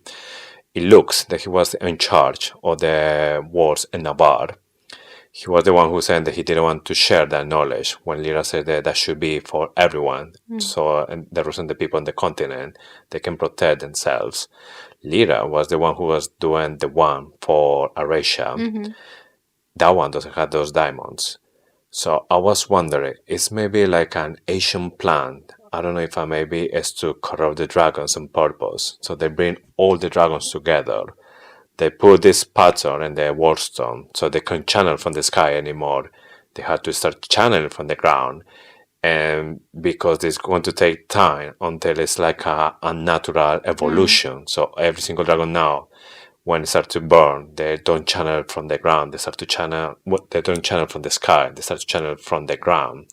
it looks that he was in charge of the wars in Navarre. He was the one who said that he didn't want to share that knowledge when Lyra said that should be for everyone. So and the reason the people on the continent, they can protect themselves. Lyra was the one who was doing the one for Erasure. That one doesn't have those diamonds. So I was wondering, it's maybe like an Asian plan. I don't know if maybe it's to corrupt the dragons on purpose. So they bring all the dragons together. They put this pattern in the wardstone, so they can't channel from the sky anymore. They had to start channeling from the ground, and because it's going to take time until it's like a natural evolution. So every single dragon now, when it starts to burn, they don't channel from the ground. They start to channel. They don't channel from the sky. They start to channel from the ground.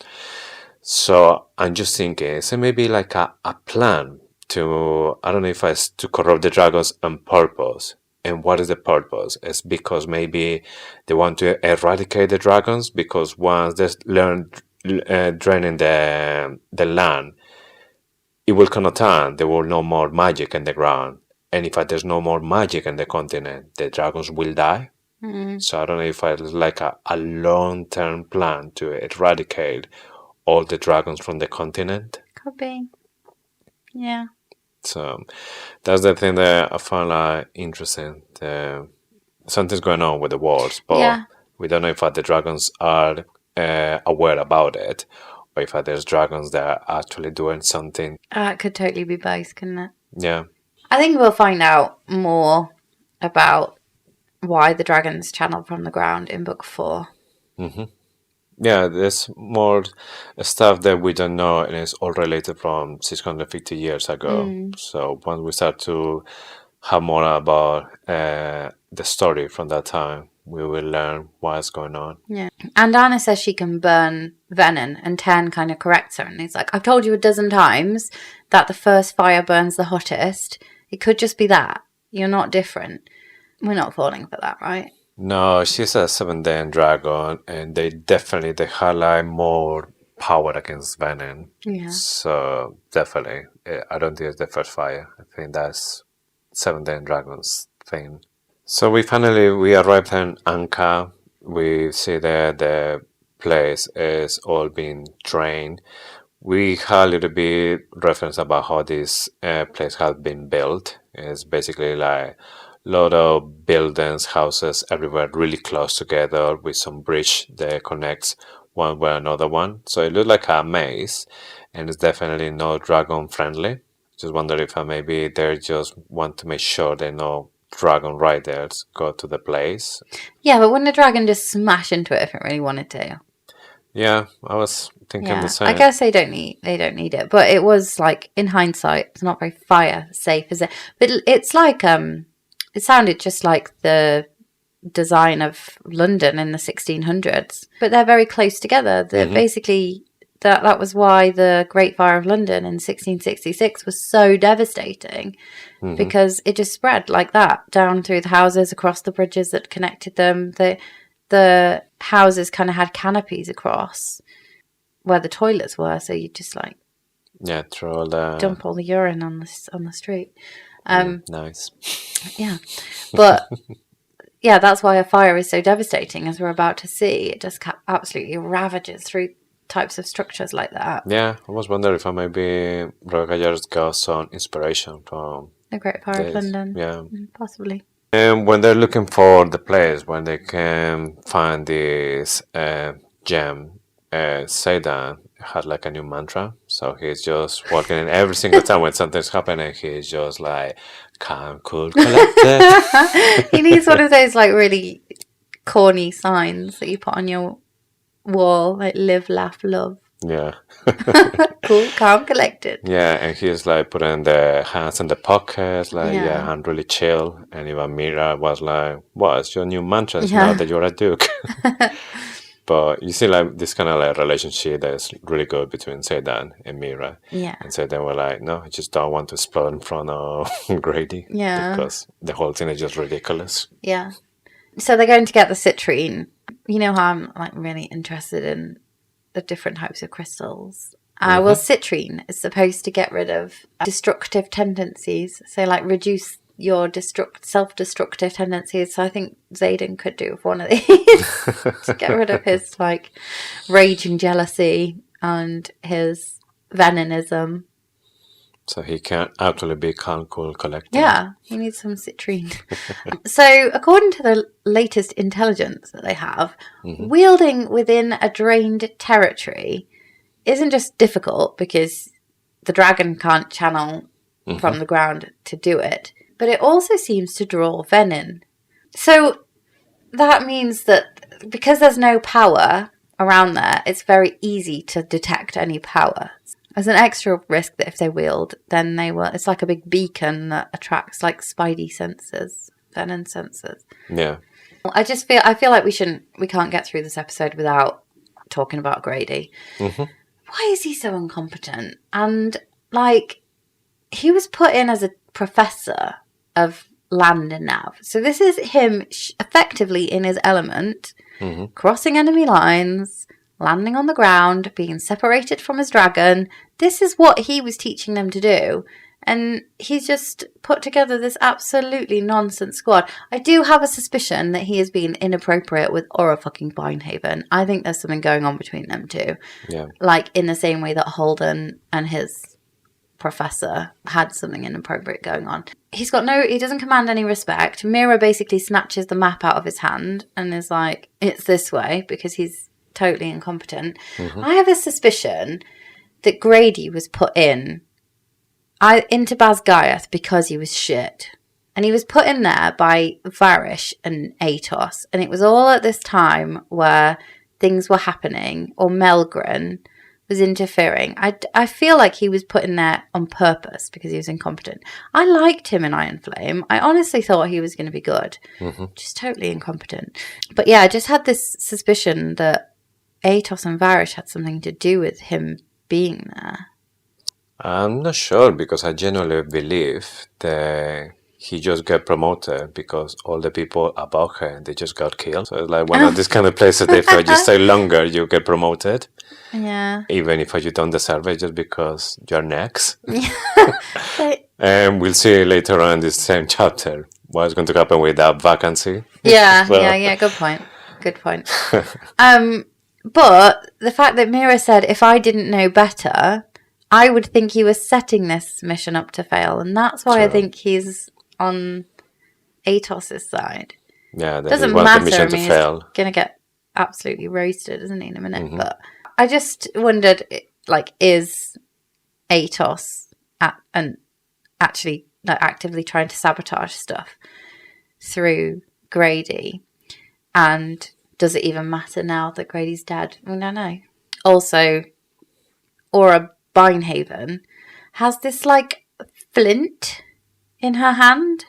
So I'm just thinking, is it maybe like a plan to, I don't know if it's to corrupt the dragons on purpose. And what is the purpose? It's because maybe they want to eradicate the dragons, because once they learn draining the land, it will come a time there will no more magic in the ground. And if there's no more magic in the continent, the dragons will die. So I don't know if it's like a long-term plan to eradicate all the dragons from the continent. Could be. Yeah. So that's the thing that I found like interesting. Something's going on with the wars, but we don't know if the dragons are aware about it, or if there's dragons that are actually doing something. It could totally be both, couldn't it? Yeah. I think we'll find out more about why the dragons channel from the ground in book 4. Yeah, there's more stuff that we don't know, and it's all related from 650 years ago. So once we start to have more about the story from that time, we will learn what's going on. Yeah. And Anna says she can burn Venin, and Ten kind of corrects her, and he's like, I've told you a dozen times that the first fire burns the hottest. It could just be that. You're not different. We're not falling for that, right? No, she's a 7 Dain dragon, and they highlight more power against Venin. Yeah. So definitely, I don't think it's the first fire. I think that's 7 Dain dragons thing. So we arrived in Anka. We see that the place is all being drained. We had a little bit reference about how this place has been built. It's basically like lot of buildings, houses everywhere really close together with some bridge that connects one with another one. So it looks like a maze, and it's definitely not dragon friendly. Just wonder if maybe they just want to make sure they know dragon riders go to the place. Yeah, but wouldn't a dragon just smash into it if it really wanted to? Yeah, I was thinking the same. I guess they don't need it, but it was like in hindsight, it's not very fire safe, is it? But it's like it sounded just like the design of London in the 1600s, but they're very close together. Basically, that was why the Great Fire of London in 1666 was so devastating, because it just spread like that down through the houses, across the bridges that connected them. The houses kind of had canopies across where the toilets were, so you just like throw all the dump all the urine on the street. Nice. Yeah, but yeah, that's why a fire is so devastating, as we're about to see. It just absolutely ravages through types of structures like that. Yeah, I was wondering if maybe Rogers got some inspiration from the Great Fire of London. Yeah, possibly. And when they're looking for the place, when they can find this gem, Xaden had like a new mantra. So he's just walking in every single time when something's happening, he's just like, calm, cool, collected. He needs one of those like really corny signs that you put on your wall, like live, laugh, love. Yeah. Cool, calm, collected. Yeah, and he's like putting the hands in the pockets, like, I'm really chill. And even Mira was like, what, it's your new mantra now that you're a duke. But you see like this kind of like relationship that's really good between Xaden and Mira. Yeah. And Xaden were like, no, I just don't want to explode in front of Grady. Yeah. Because the whole thing is just ridiculous. Yeah. So they're going to get the citrine. You know how I'm like really interested in the different types of crystals. Well, citrine is supposed to get rid of destructive tendencies. So like reduce your self-destructive tendencies. So I think Xaden could do with one of these to get rid of his like rage and jealousy and his veninism. So he can actually be calm, cool, collected. Yeah, he needs some citrine. So according to the latest intelligence that they have, wielding within a drained territory isn't just difficult because the dragon can't channel from the ground to do it, but it also seems to draw venin. So that means that because there's no power around there, it's very easy to detect any power. There's an extra risk that if they wield, then it's like a big beacon that attracts like spidey sensors, venin sensors. Yeah. I feel like we can't get through this episode without talking about Grady. Why is he so incompetent? And like, he was put in as a professor of land and nav. So this is him effectively in his element, crossing enemy lines, landing on the ground, being separated from his dragon. This is what he was teaching them to do. And he's just put together this absolutely nonsense squad. I do have a suspicion that he is being inappropriate with Aura fucking Binehaven. I think there's something going on between them two. Yeah. Like in the same way that Holden and his professor had something inappropriate going on. He doesn't command any respect. Mira basically snatches the map out of his hand and is like, it's this way, because he's totally incompetent. I have a suspicion that Grady was put into Basgiath because he was shit. And he was put in there by Varish and Atos. And it was all at this time where things were happening, or Melgren was interfering. I feel like he was put in there on purpose because he was incompetent. I liked him in Iron Flame. I honestly thought he was going to be good. Just totally incompetent. But yeah, I just had this suspicion that Atos and Varish had something to do with him being there. I'm not sure because I genuinely believe that he just got promoted because all the people above her, they just got killed. So it's like one of these kind of places that if you stay longer, you get promoted. Yeah. Even if you don't deserve it just because you're next. But, And we'll see later on in this same chapter what's going to happen with that vacancy. yeah, So- yeah. Good point. But the fact that Mira said, if I didn't know better, I would think he was setting this mission up to fail. And that's why I Sure. think he's on Atos's side. Yeah, that Doesn't he wants matter. the mission I mean, to fail. he's going to get absolutely roasted, isn't he, in a minute? But I just wondered, like, is Atos actually actively trying to sabotage stuff through Grady? And does it even matter now that Grady's dead? We don't know. Also, Aura Binehaven has this, like, flint in her hand.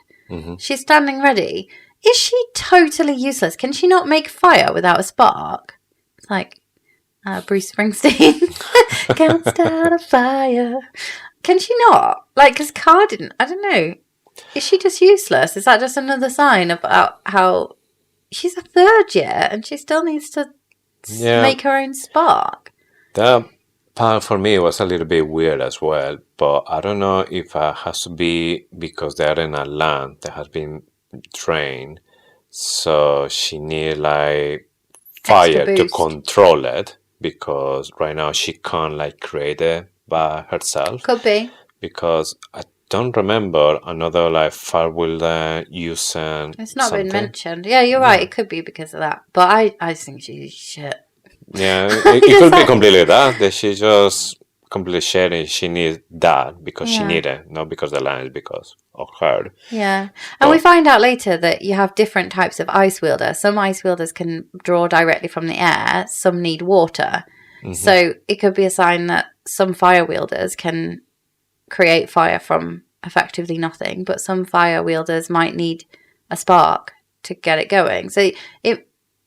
She's standing ready. Is she totally useless? Can she not make fire without a spark? It's like Bruce Springsteen. Can't start a fire. Can she not? Like, because Carr didn't. I don't know. Is she just useless? Is that just another sign about how she's a third year and she still needs to make her own spark? That part for me was a little bit weird as well, but I don't know if it has to be because they're in a land that has been trained, so she need like fire to boost. control it, because right now she can't like create it by herself. Could be. Because I don't remember another like fire wielder using It's not something. been mentioned. Yeah, you're right. It could be because of that. But I think she's shit. Yeah, it could be completely that she just completely sharing. She needs that because she need it, not because the land is because of her. Yeah. And we find out later that you have different types of ice wielder. Some ice wielders can draw directly from the air. Some need water. So it could be a sign that some fire wielders can create fire from effectively nothing, but some fire wielders might need a spark to get it going. So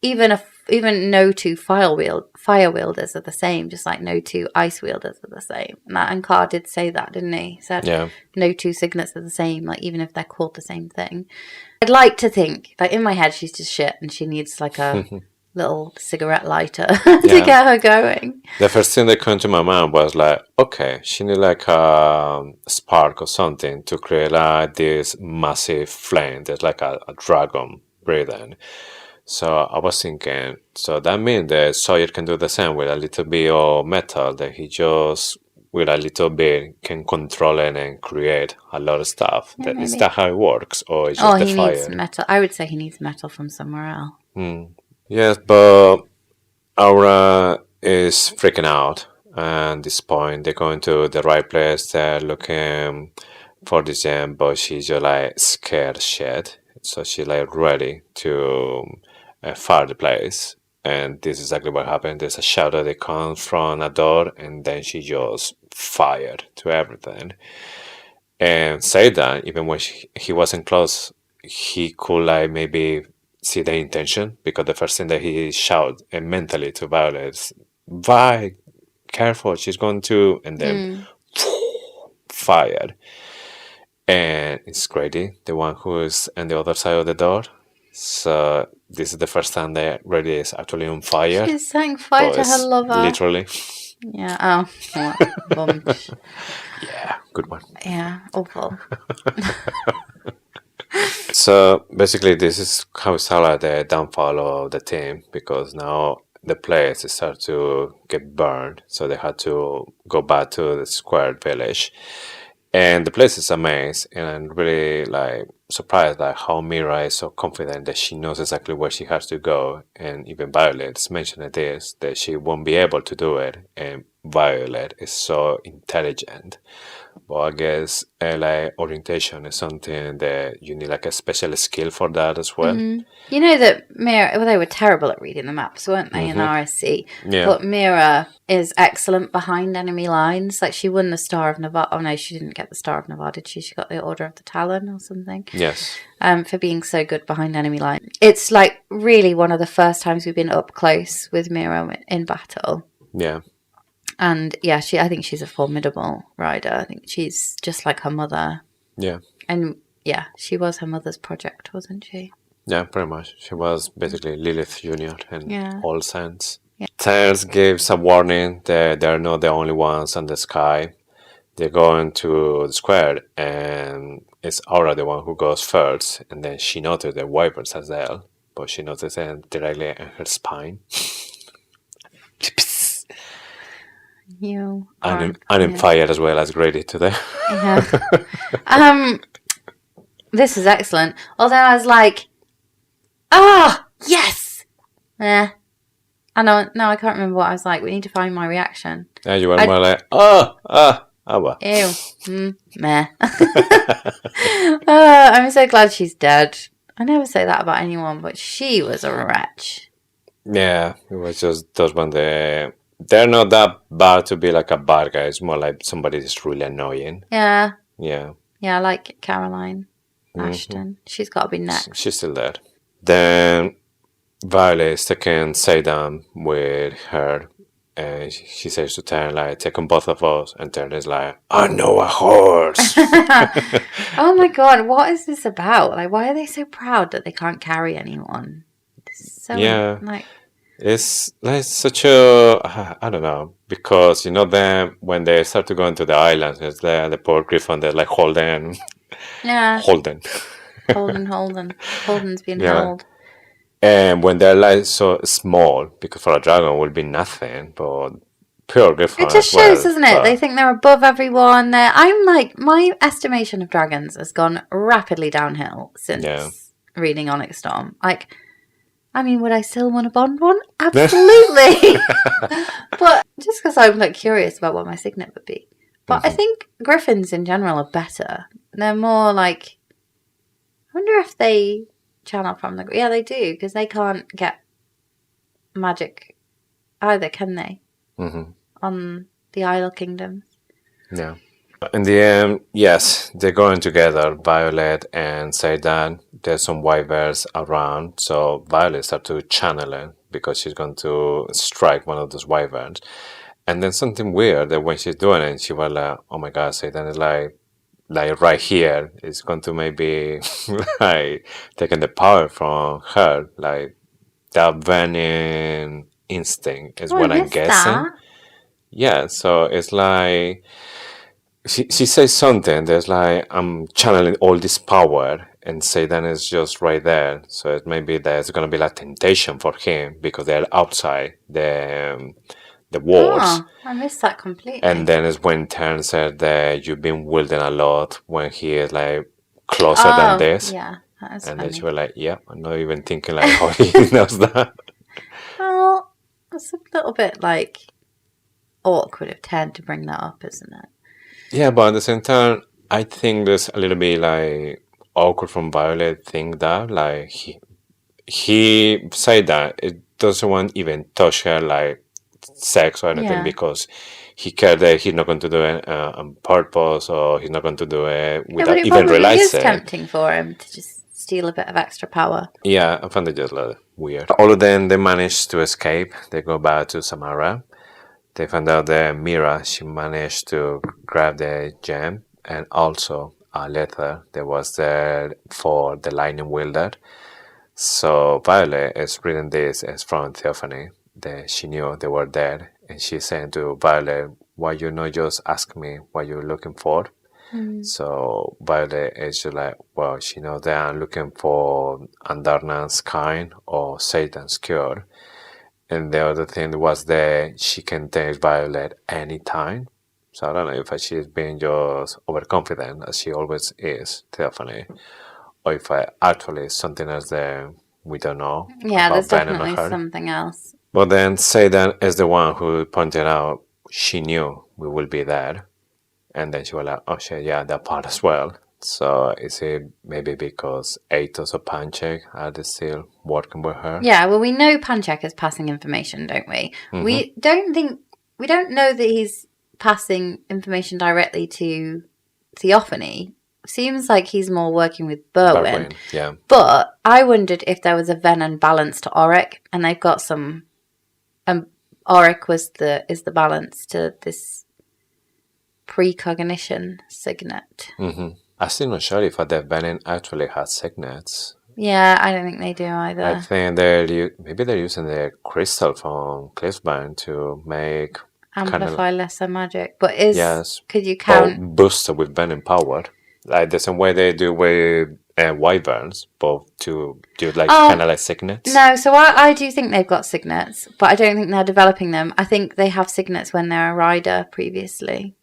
even no two fire wielders are the same, just like no two ice wielders are the same. And Carr did say that, didn't he? He said no two signets are the same, like even if they're called the same thing. I'd like to think, like in my head, she's just shit and she needs like a little cigarette lighter to get her going. The first thing that came to my mind was like, okay, she need like a spark or something to create like this massive flame. There's like a dragon breathing. So I was thinking, so that means that Sawyer can do the same with a little bit of metal, that he just with a little bit can control it and create a lot of stuff. Is that how it works, or is just the he fire? needs metal. I would say he needs metal from somewhere else. Yes, but Aura is freaking out. And at this point, they're going to the right place. They're looking for the gem, but she's just like scared shit. So she's like ready to fire the place. And this is exactly what happened. There's a shadow that comes from a door, and then she just fired to everything. And Xaden, even when he wasn't close, he could like maybe see the intention, because the first thing that he shouted and mentally to Violet is, Vi, careful, she's going to, and then fired. And it's Grady, the one who is on the other side of the door. So this is the first time that Grady is actually on fire. She's setting fire to her lover. Literally. Yeah, bunch. Yeah, good one. Yeah, awful. So basically, this is how we started the downfall of the team, because now the players start to get burned, so they had to go back to the square village. And the place is amazed, and I'm really like surprised like how Mira is so confident that she knows exactly where she has to go. And even Violet's mentioned this, that she won't be able to do it, and Violet is so intelligent. But I guess like orientation is something that you need like a special skill for that as well. You know that Mira, well, they were terrible at reading the maps, weren't they, in RSC? Yeah. But Mira is excellent behind enemy lines. Like, she won the Star of Navarre. Oh, no, she didn't get the Star of Navarre, did she? She got the Order of the Talon or something. Yes. For being so good behind enemy lines. It's like really one of the first times we've been up close with Mira in battle. Yeah. And yeah, I think she's a formidable rider. I think she's just like her mother. Yeah. And yeah, she was her mother's project, wasn't she? Yeah, pretty much. She was basically Lilith Jr. in all sense. Yeah. Terrence gives a warning that they're not the only ones on the sky. They go into the square, and it's Aura the one who goes first, and then she noticed the wyverns as well, but she noticed it directly in her spine. You and in fire as well as Grady today. Yeah. This is excellent. Although I was like, yes! I can't remember what I was like. We need to find my reaction. Yeah, you were more like, well. Ew. Meh. I'm so glad she's dead. I never say that about anyone, but she was a wretch. Yeah, it was just those when they're not that bad to be like a bad guy. It's more like somebody that's really annoying. Yeah. Yeah. Yeah, I like Caroline Ashton. She's got to be next. She's still there. Then Violet is taking Xaden with her, and she says to Taryn, like, take on both of us. And Taryn is like, I know a horse. Oh my god, what is this about? Like, why are they so proud that they can't carry anyone? So, it's like such a, I don't know, because, them, when they start to go into the islands, it's there, the poor Griffin, they're like, Holden. Yeah. Holden's being held. And when they're like so small, because for a dragon it will be nothing, but pure Griffin. It just shows, doesn't it? They think they're above everyone. I'm like, my estimation of dragons has gone rapidly downhill since reading Onyx Storm. Like, I mean, would I still want to bond one? Absolutely. But just because I'm like curious about what my signet would be. But I think griffins in general are better. They're more like, I wonder if they channel from the... Yeah, they do, because they can't get magic either, can they? On the Isle Kingdoms. Yeah. In the end, yes, they're going together, Violet and Xaden. There's some wyverns around, so Violet starts to channel it because she's going to strike one of those wyverns. And then something weird that when she's doing it, she was like, oh my god, Xaden is like right here. It's going to maybe like taking the power from her. Like that Venin instinct is what I'm guessing. That. Yeah, so it's like she says something that's like, I'm channeling all this power, and Xaden is just right there. So it maybe there's gonna be like temptation for him because they're outside the walls. Oh, I missed that completely. And then it's when Taryn said that you've been wielding a lot when he is like closer than this. Yeah, that is and funny. then she was like, yeah, I'm not even thinking like how he knows that. Well, it's a little bit like awkward of Ted to bring that up, isn't it? Yeah, but at the same time, I think there's a little bit like awkward from Violet think that like he said that it doesn't want even touch her like sex or anything because he cared that he's not going to do it on purpose, or he's not going to do it without even realizing. It is tempting for him to just steal a bit of extra power. Yeah, I find it just like weird. All of them, they managed to escape. They go back to Samara. They found out that Mira, she managed to grab the gem, and also a letter that was there for the lightning wielder. So Violet is reading this as from Theophany, that she knew they were there, and she's saying to Violet, why you not just ask me what you're looking for? So Violet is just like, well, she knows that I'm looking for Andarnan's kind or Satan's cure. And the other thing was that she can take Violet anytime. So I don't know if she's being just overconfident, as she always is, Theophany, or if actually something else that we don't know. Yeah, about there's Brennan definitely or her. something else. But then Xaden is the one who pointed out she knew we will be there. And then she was like, oh shit, yeah, that part as well. So is it maybe because Atos or Panchek are they still working with her? Yeah, well, we know Panchek is passing information, don't we? We don't know that he's passing information directly to Theophany. Seems like he's more working with Berwyn. Yeah. But I wondered if there was a Venin balance to Auric, and they've got some Auric is the balance to this precognition signet. I'm still not sure if the Venin actually has signets. Yeah, I don't think they do either. I think maybe they're using the crystal from Cliffburn to make Amplify lesser magic. But could you but count... boosted with Venin power, like the same way they do with wyverns, but to do like kind of like signets? No, so I do think they've got signets, but I don't think they're developing them. I think they have signets when they're a rider previously.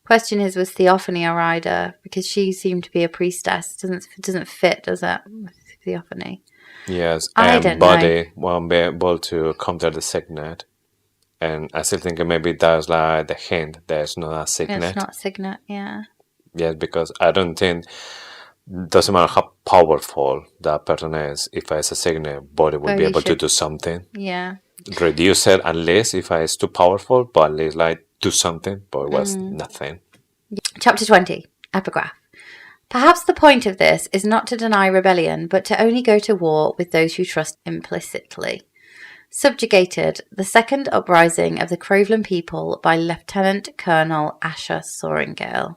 Question is, was Theophany a rider? Because she seemed to be a priestess. Doesn't fit, does it? Theophany. Yes, I and don't body won't be able to counter the signet. And I still think maybe that's like the hint there's not a signet. It's not signet, yeah. Yes, because I don't think, doesn't matter how powerful that person is, if it's a signet, body will be able to do something. Yeah. Reduce it at least if it's too powerful, but at least like do something, but it was nothing. Chapter 20, Epigraph. Perhaps the point of this is not to deny rebellion, but to only go to war with those who trust implicitly. Subjugated, the second uprising of the Crovelin people by Lieutenant Colonel Asher Sorrengail.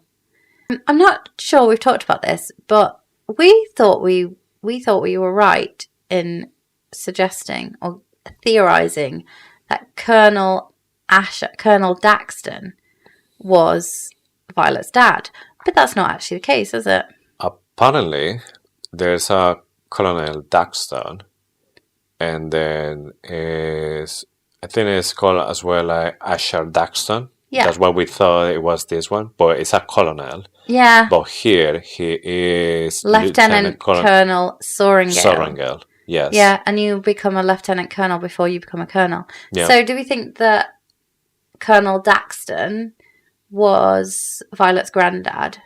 I'm not sure we've talked about this, but we thought we were right in suggesting or theorizing that Colonel Daxton was Violet's dad. But that's not actually the case, is it? Apparently, there's a Colonel Daxton, and then I think it's called as well like Asher Daxton. Yeah. That's what we thought it was this one, but it's a colonel. Yeah. But here he is Lieutenant Colonel Sorrengail. Sorrengail, yes. Yeah, and you become a lieutenant colonel before you become a colonel. Yeah. So do we think that Colonel Daxton was Violet's granddad?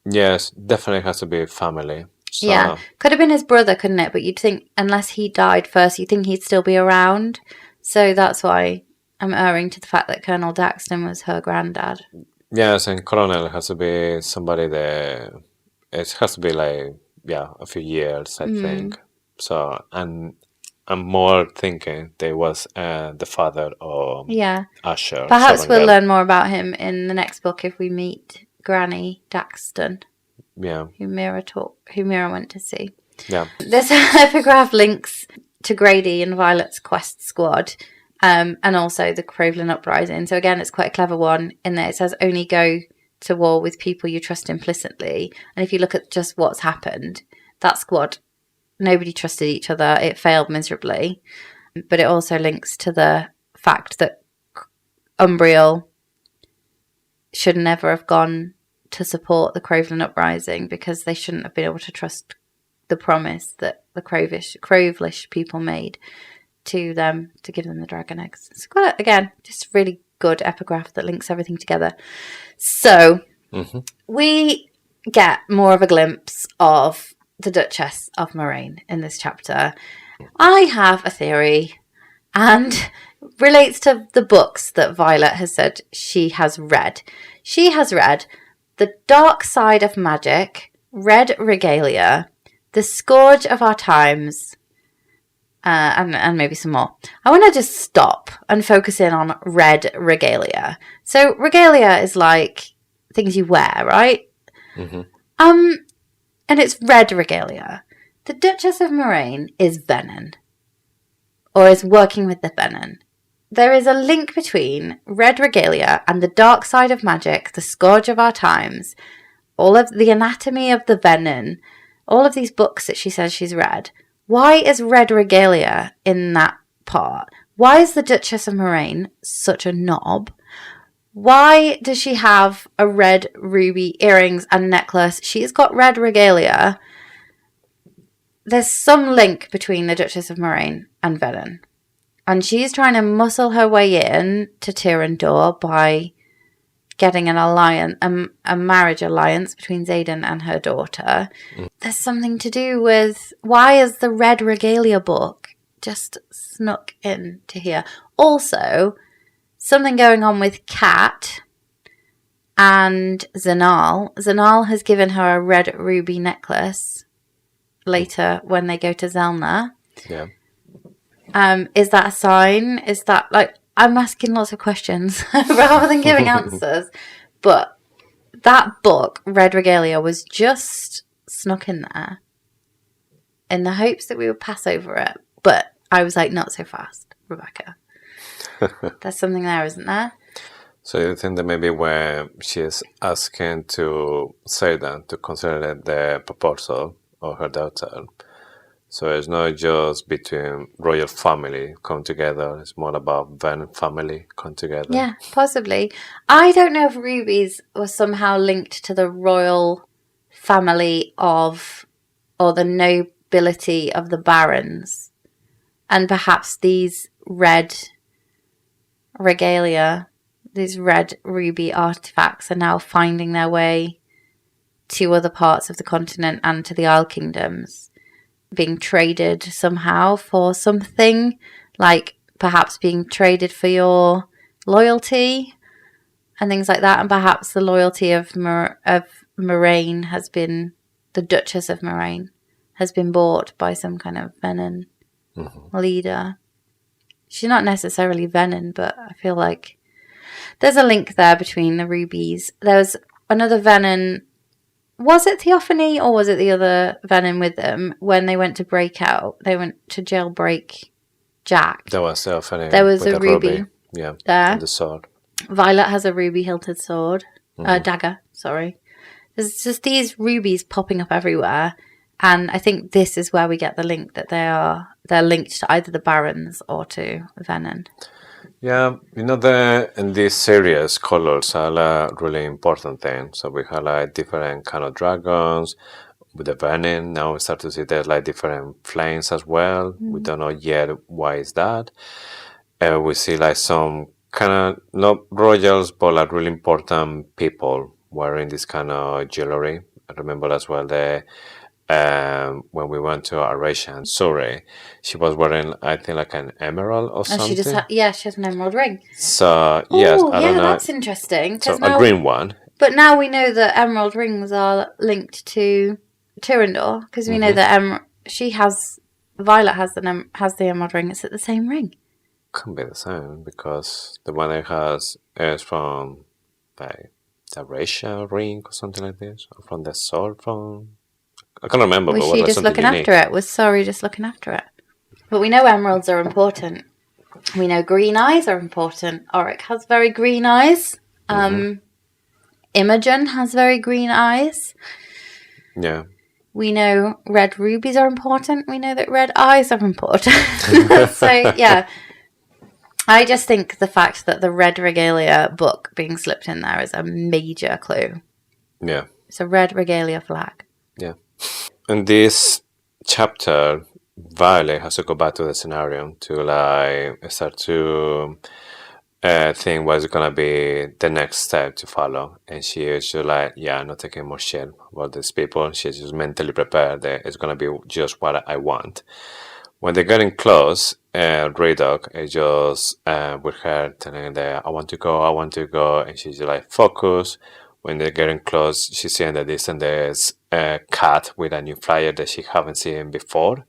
Yes, definitely has to be family. So. Yeah, could have been his brother, couldn't it? But you'd think, unless he died first, you'd think he'd still be around. So that's why I'm erring to the fact that Colonel Daxton was her granddad. Yes, and Colonel has to be somebody that it has to be like a few years, I think. So and I'm more thinking they was the father of Asher. Perhaps we'll Sorrengail. learn more about him in the next book if we meet Granny Daxton. Yeah. Who Mira went to see. Yeah. This epigraph links to Grady and Violet's quest squad. And also the Crovelin uprising. So again, it's quite a clever one in that it says only go to war with people you trust implicitly. And if you look at just what's happened, that squad, nobody trusted each other. It failed miserably. But it also links to the fact that Umbriel should never have gone to support the Crovelin uprising because they shouldn't have been able to trust the promise that the Crovelish people made to them to give them the dragon eggs. It's quite, again, just really good epigraph that links everything together. So we get more of a glimpse of the Duchess of Moraine in this chapter. I have a theory and relates to the books that Violet has said she has read. She has read The Dark Side of Magic, Red Regalia, The Scourge of Our Times, and maybe some more. I want to just stop and focus in on Red Regalia. So regalia is like things you wear, right? And it's Red Regalia. The Duchess of Moraine is Venin, or is working with the Venin. There is a link between Red Regalia and the Dark Side of Magic, The Scourge of Our Times, all of the Anatomy of the Venin, all of these books that she says she's read. Why is Red Regalia in that part? Why is the Duchess of Moraine such a knob? Why does she have a red ruby earrings and necklace? She's got Red Regalia. There's some link between the Duchess of Moraine and Venin. And she's trying to muscle her way in to Tyrrendor by getting an alliance, a marriage alliance between Xaden and her daughter. There's something to do with why is the Red Regalia book just snuck in to here. Also, something going on with Kat and Zanal. Zanal has given her a red ruby necklace later when they go to Zelna. Yeah. Is that a sign? Is that like I'm asking lots of questions rather than giving answers? But that book, Red Regalia, was just snuck in there in the hopes that we would pass over it. But I was like, not so fast, Rebecca. There's something there, isn't there? So you think that maybe when she's asking to Xaden to consider the proposal of her daughter, so it's not just between royal family come together, it's more about Venin family come together. Yeah, possibly. I don't know if rubies were somehow linked to the royal family of, or the nobility of the barons. And perhaps these red regalia, these red ruby artifacts are now finding their way to other parts of the continent and to the Isle Kingdoms, being traded somehow for something, like perhaps being traded for your loyalty and things like that. And perhaps the loyalty of Moraine has been, the Duchess of Moraine has been bought by some kind of Venin leader. She's not necessarily Venin, but I feel like there's a link there between the rubies. There was another Venin. Was it Theophany or was it the other Venin with them when they went to break out? They went to jailbreak Jack. That was Theophany. There was with a the ruby Yeah, there. and the sword. Violet has a ruby-hilted sword. Dagger, sorry. There's just these rubies popping up everywhere. And I think this is where we get the link that they're linked to either the Barons or to Venin. Yeah, in this series, colors are a really important thing. So we have like different kind of dragons with the Venin. Now we start to see there's like different flames as well. We don't know yet why is that. We see like some kind of not royals, but like really important people wearing this kind of jewelry. I remember as well when we went to Arabia and Surrey, she was wearing, I think, like an emerald or something. She just she has an emerald ring. So, yes, I don't know. That's interesting. So, a green one. But now we know that emerald rings are linked to Tyrrendor, because we know that Violet has the emerald ring. It's at the same ring. Could be the same, because the one that has is from like the Arabia ring or something like this, or from the sword from... I can't remember. Was she just looking after it? Was Sorry just looking after it? But we know emeralds are important. We know green eyes are important. Oryx has very green eyes. Imogen has very green eyes. Yeah. We know red rubies are important. We know that red eyes are important. So, yeah. I just think the fact that the Red Regalia book being slipped in there is a major clue. Yeah. It's a Red Regalia flag. Yeah. In this chapter, Violet has to go back to the scenario to like start to think what's gonna be the next step to follow, and she is just like, I'm not taking more shit about these people. She's just mentally prepared that it's gonna be just what I want. When they're getting close, Radok is just with her telling that I want to go, and she's just like focus. When they're getting close, she's seeing that there's a cat with a new flyer that she haven't seen before.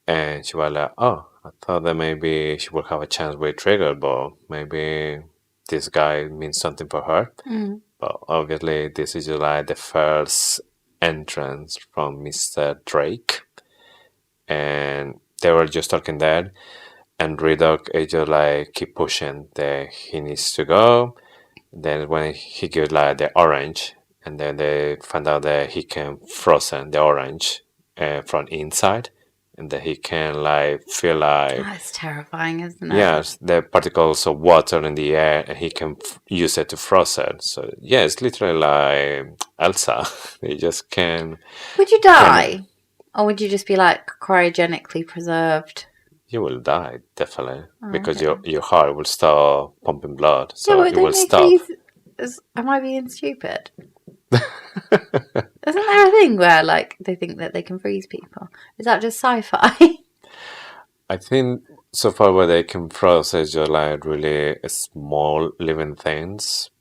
And she was like, I thought that maybe she would have a chance with Trigger, but maybe this guy means something for her. But obviously, this is just like the first entrance from Mr. Drake. And they were just talking there. And Radok is just like keep pushing that he needs to go. Then when he gives like the orange, and then they find out that he can frozen the orange from inside, and that he can like feel like... That's terrifying, isn't it? Yes, the particles of water in the air, and he can use it to froze it. So yeah, it's literally like Elsa. They just can... Would you die? Or would you just be like cryogenically preserved? You will die, definitely. Because your heart will start pumping blood. So yeah, it will stop. Am I being stupid? Isn't there a thing where like they think that they can freeze people? Is that just sci-fi? I think so far where they can process just like really small living things.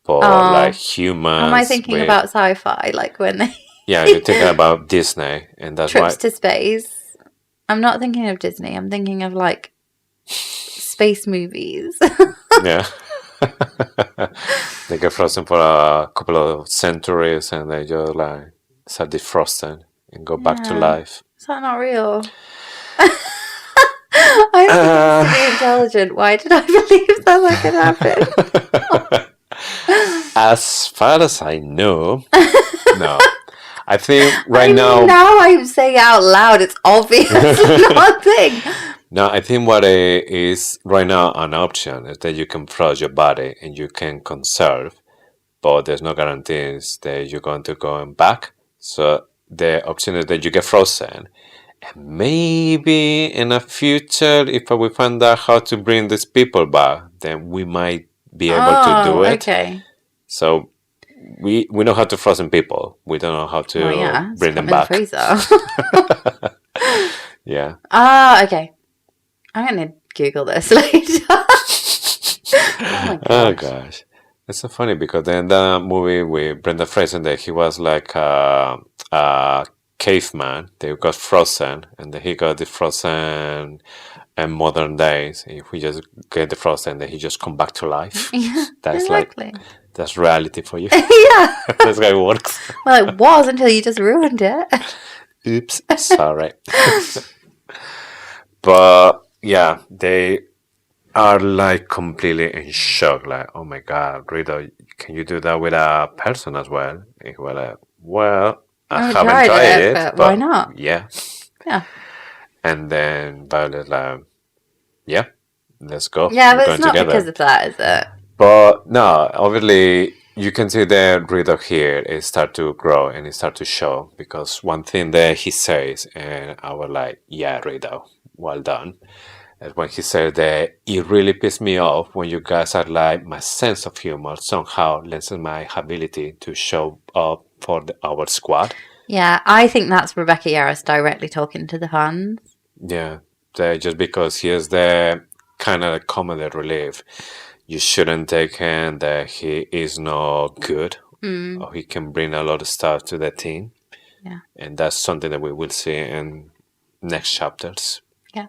For like humans. Am I thinking about sci-fi? Like when they... Yeah, you're thinking about Disney. And that's trips to space. I'm not thinking of Disney. I'm thinking of like space movies. Yeah. They get frozen for a couple of centuries and they just like start defrosting and go back to Yeah. life. Is that not real? I'm statistically intelligent. Why did I believe that could happen? As far as I know, no. I think right now I'm saying out loud, it's obviously not a thing. No, I think what is right now an option is that you can froze your body and you can conserve, but there's no guarantees that you're going to go back. So the option is that you get frozen. And maybe in the future, if we find out how to bring these people back, then we might be able to do it. Okay. So we know how to frozen people. We don't know how to bring them back. In the freezer. Yeah. Okay. I'm going to Google this later. Oh gosh. It's so funny because in the movie with Brenda Fraser, that he was like a caveman. They got frozen, and then he got defrozen in modern days. If we just get defrozen, then he just come back to life. Yeah, That's exactly. That's reality for you. Yeah. That's how it works. Well, it was until you just ruined it. Oops, sorry. But yeah, they are like completely in shock. Like, oh my God, Rita, can you do that with a person as well? And we're like, well, I haven't tried it, but why not? Yeah. Yeah. And then Violet's like, yeah, let's go. Yeah, We're but going it's not together. because of that, is it? But no, obviously you can see the Rita here is start to grow and it start to show, because one thing that he says, and I was like, yeah, Rita, well done. And when he said that it really pissed me off when you guys are like, my sense of humor somehow lessens my ability to show up for our squad. Yeah, I think that's Rebecca Yarros directly talking to the fans. Yeah, just because he is the kind of comedy relief. You shouldn't take him that he is not good, or he can bring a lot of stuff to the team. Yeah. And that's something that we will see in next chapters. Yeah.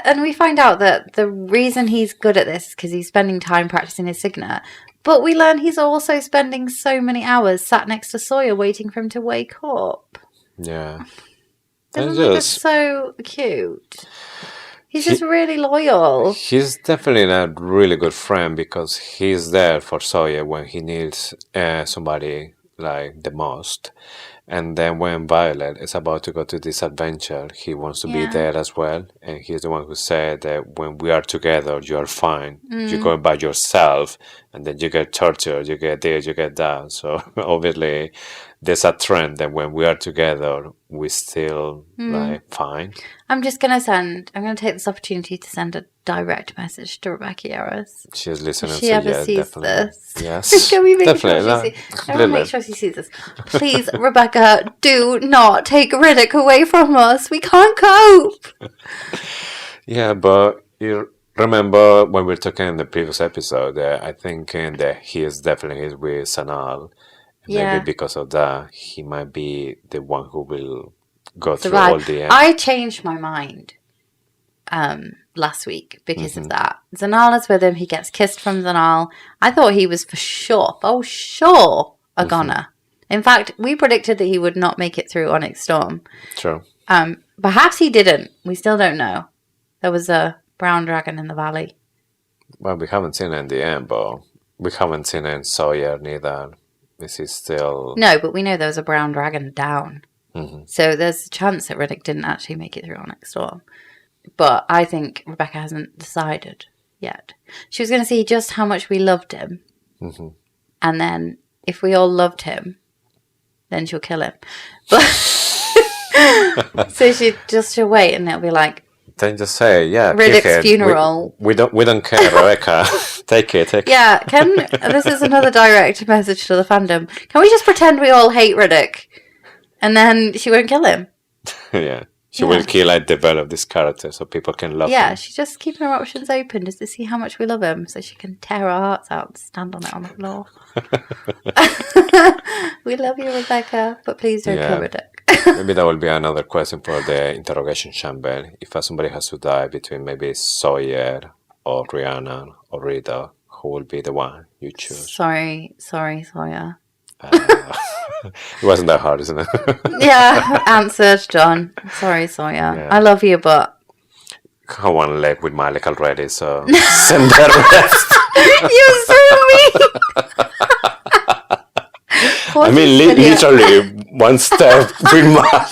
And we find out that the reason he's good at this is because he's spending time practicing his signet. But we learn he's also spending so many hours sat next to Sawyer waiting for him to wake up. Yeah. Isn't that just so cute? He's just really loyal. He's definitely a really good friend because he's there for Sawyer when he needs somebody like the most. And then when Violet is about to go to this adventure, he wants to be there as well. And he's the one who said that when we are together, you are fine. You're going by yourself, and then you get tortured, you get this, you get that. So obviously, there's a trend that when we are together, we still like fine. I'm going to take this opportunity to send a direct message to Rebecca Yarros. She's listening. If she ever sees definitely. this. Yes. Can we make definitely. make sure she sees this? Please, Rebecca, do not take Riddick away from us. We can't cope. Yeah, but you remember when we were talking in the previous episode, I think that he is definitely with Sanal. Maybe because of that, he might be the one who will go through all the end. I changed my mind last week because of that. Zanal is with him. He gets kissed from Zanal. I thought he was for sure a goner. In fact, we predicted that he would not make it through Onyx Storm. True. Perhaps he didn't. We still don't know. There was a brown dragon in the valley. Well, we haven't seen it in the end, but we haven't seen it in Sawyer neither. This is still... No, but we know there was a brown dragon down. So there's a chance that Riddick didn't actually make it through Onyx Storm. But I think Rebecca hasn't decided yet. She was going to see just how much we loved him. And then if we all loved him, then she'll kill him. But so she'll wait and it'll be like... Then just say, yeah, Riddick's funeral. We don't care, Rebecca. Take it. Yeah, this is another direct message to the fandom. Can we just pretend we all hate Riddick? And then she won't kill him. Yeah. She will kill and develop this character so people can love him. Yeah, she's just keeping her options open just to see how much we love him so she can tear our hearts out and stand on it on the floor. We love you, Rebecca, but please don't kill Riddick. Maybe that will be another question for the interrogation chamber. If somebody has to die between maybe Sawyer or Rhiannon or Rita, who will be the one you choose? Sorry, Sawyer. It wasn't that hard, isn't it? Yeah, answered, John. Sorry, Sawyer. Yeah. I love you, but... I want to leg with Malik already, so send the rest. You threw me! I mean, literally one step with Malik.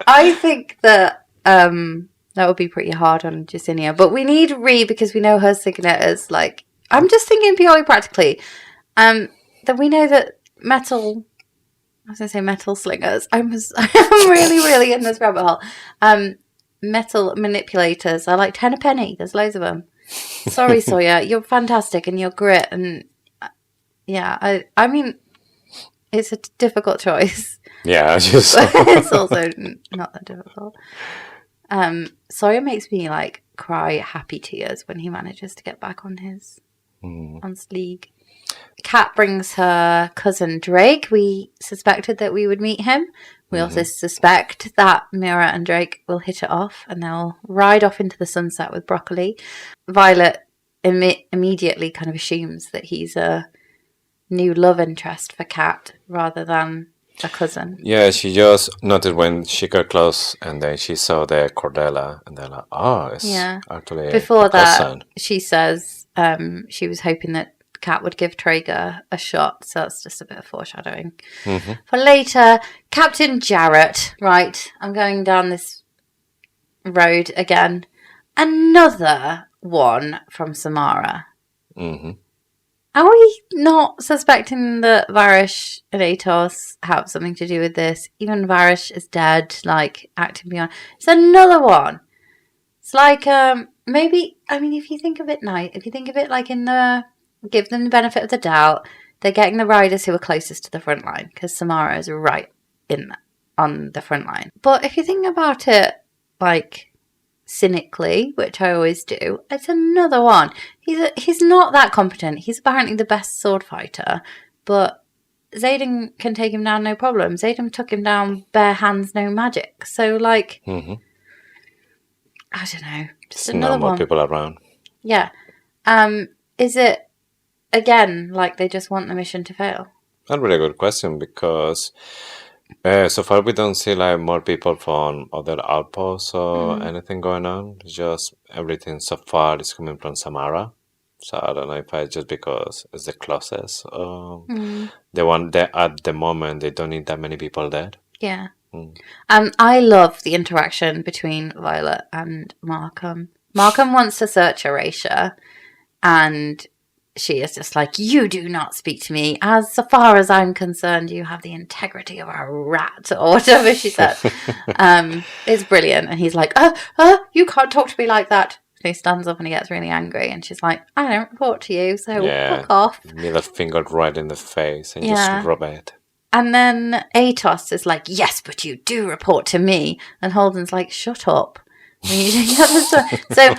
I think that that would be pretty hard on Jacinia, but we need Ree because we know her signet is like. I'm just thinking purely practically. That we know that metal. I was going to say metal slingers. I'm really, really in this rabbit hole. Metal manipulators are like 10 a penny. There's loads of them. Sorry, Sawyer. You're fantastic and you're grit and yeah. I mean, it's a difficult choice. Yeah, just. It's also not that difficult. Sawyer makes me like cry happy tears when he manages to get back on his on Sleek. Kat brings her cousin Drake. We suspected that we would meet him. We also suspect that Mira and Drake will hit it off and they'll ride off into the sunset with Broccoli. Violet immediately kind of assumes that he's a new love interest for Kat rather than a cousin. Yeah, she just noticed when she got close and then she saw the Cordella and they're like, oh, it's actually Before a that, cousin. she says she was hoping that Kat would give Traeger a shot, so that's just a bit of foreshadowing. For later, Captain Jarrett, right, I'm going down this road again. Another one from Samara. Are we not suspecting that Varish and Atos have something to do with this? Even Varish is dead, like, acting beyond. It's another one. It's like, maybe, I mean, if you think of it if you think of it like in the, give them the benefit of the doubt, they're getting the riders who are closest to the front line, because Samara is right on the front line. But if you think about it, like, cynically, which I always do, it's another one. He's not that competent. He's apparently the best sword fighter, but Xaden can take him down no problem. Xaden took him down bare hands, no magic. So, like, I don't know. Just another more one. people around. Yeah. Is it, again, like they just want the mission to fail? That's a really good question because so far we don't see like more people from other outposts or anything going on. It's just everything so far is coming from Samara. So I don't know if it's just because it's the closest. The one that at the moment they don't need that many people there. Yeah. I love the interaction between Violet and Markham. Markham wants to search Erasure, and she is just like, you do not speak to me. As far as I'm concerned, you have the integrity of a rat, or whatever she said. It's brilliant. And he's like, you can't talk to me like that. And he stands up and he gets really angry. And she's like, I don't report to you, so fuck off. Middle finger right in the face and just rub it. And then Atos is like, yes, but you do report to me. And Holden's like, shut up. So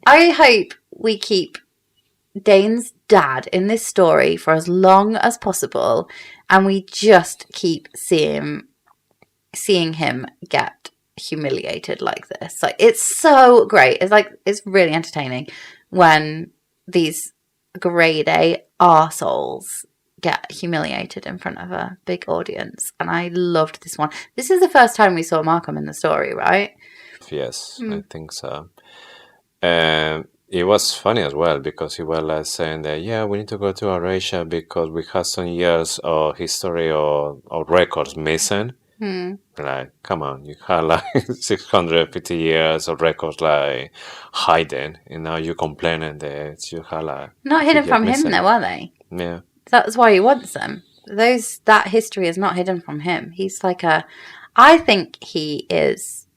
I hope we keep Dain's dad in this story for as long as possible, and we just keep seeing him get humiliated like this. Like, it's so great. It's really entertaining when these grade A arseholes get humiliated in front of a big audience, and I loved this one. This is the first time we saw Markham in the story, right? Yes, I think so. It was funny as well because he was like saying that, we need to go to Erasure because we have some years of history or records missing. Like, come on, you had like 650 years of records like hiding, and now you're complaining that you had like not hidden from him though, are they? Yeah, that's why he wants them. That history is not hidden from him. He's like I think he is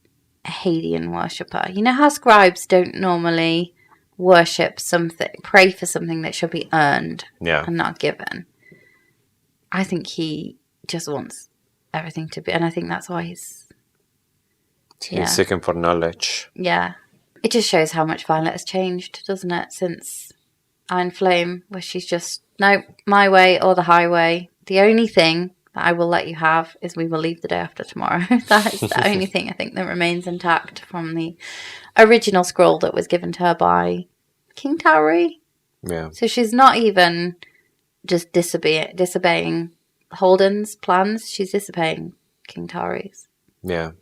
a Hadean worshipper. You know how scribes don't normally worship something, pray for something that should be earned and not given. I think he just wants everything to be, and I think that's why he's seeking for knowledge. Yeah. It just shows how much Violet has changed, doesn't it, since Iron Flame, where she's just, no, my way or the highway. The only thing that I will let you have is we will leave the day after tomorrow. That is the only thing I think that remains intact from the original scroll that was given to her by King Tauri. Yeah. So she's not even just disobeying Holden's plans. She's disobeying King Tauri's. Yeah.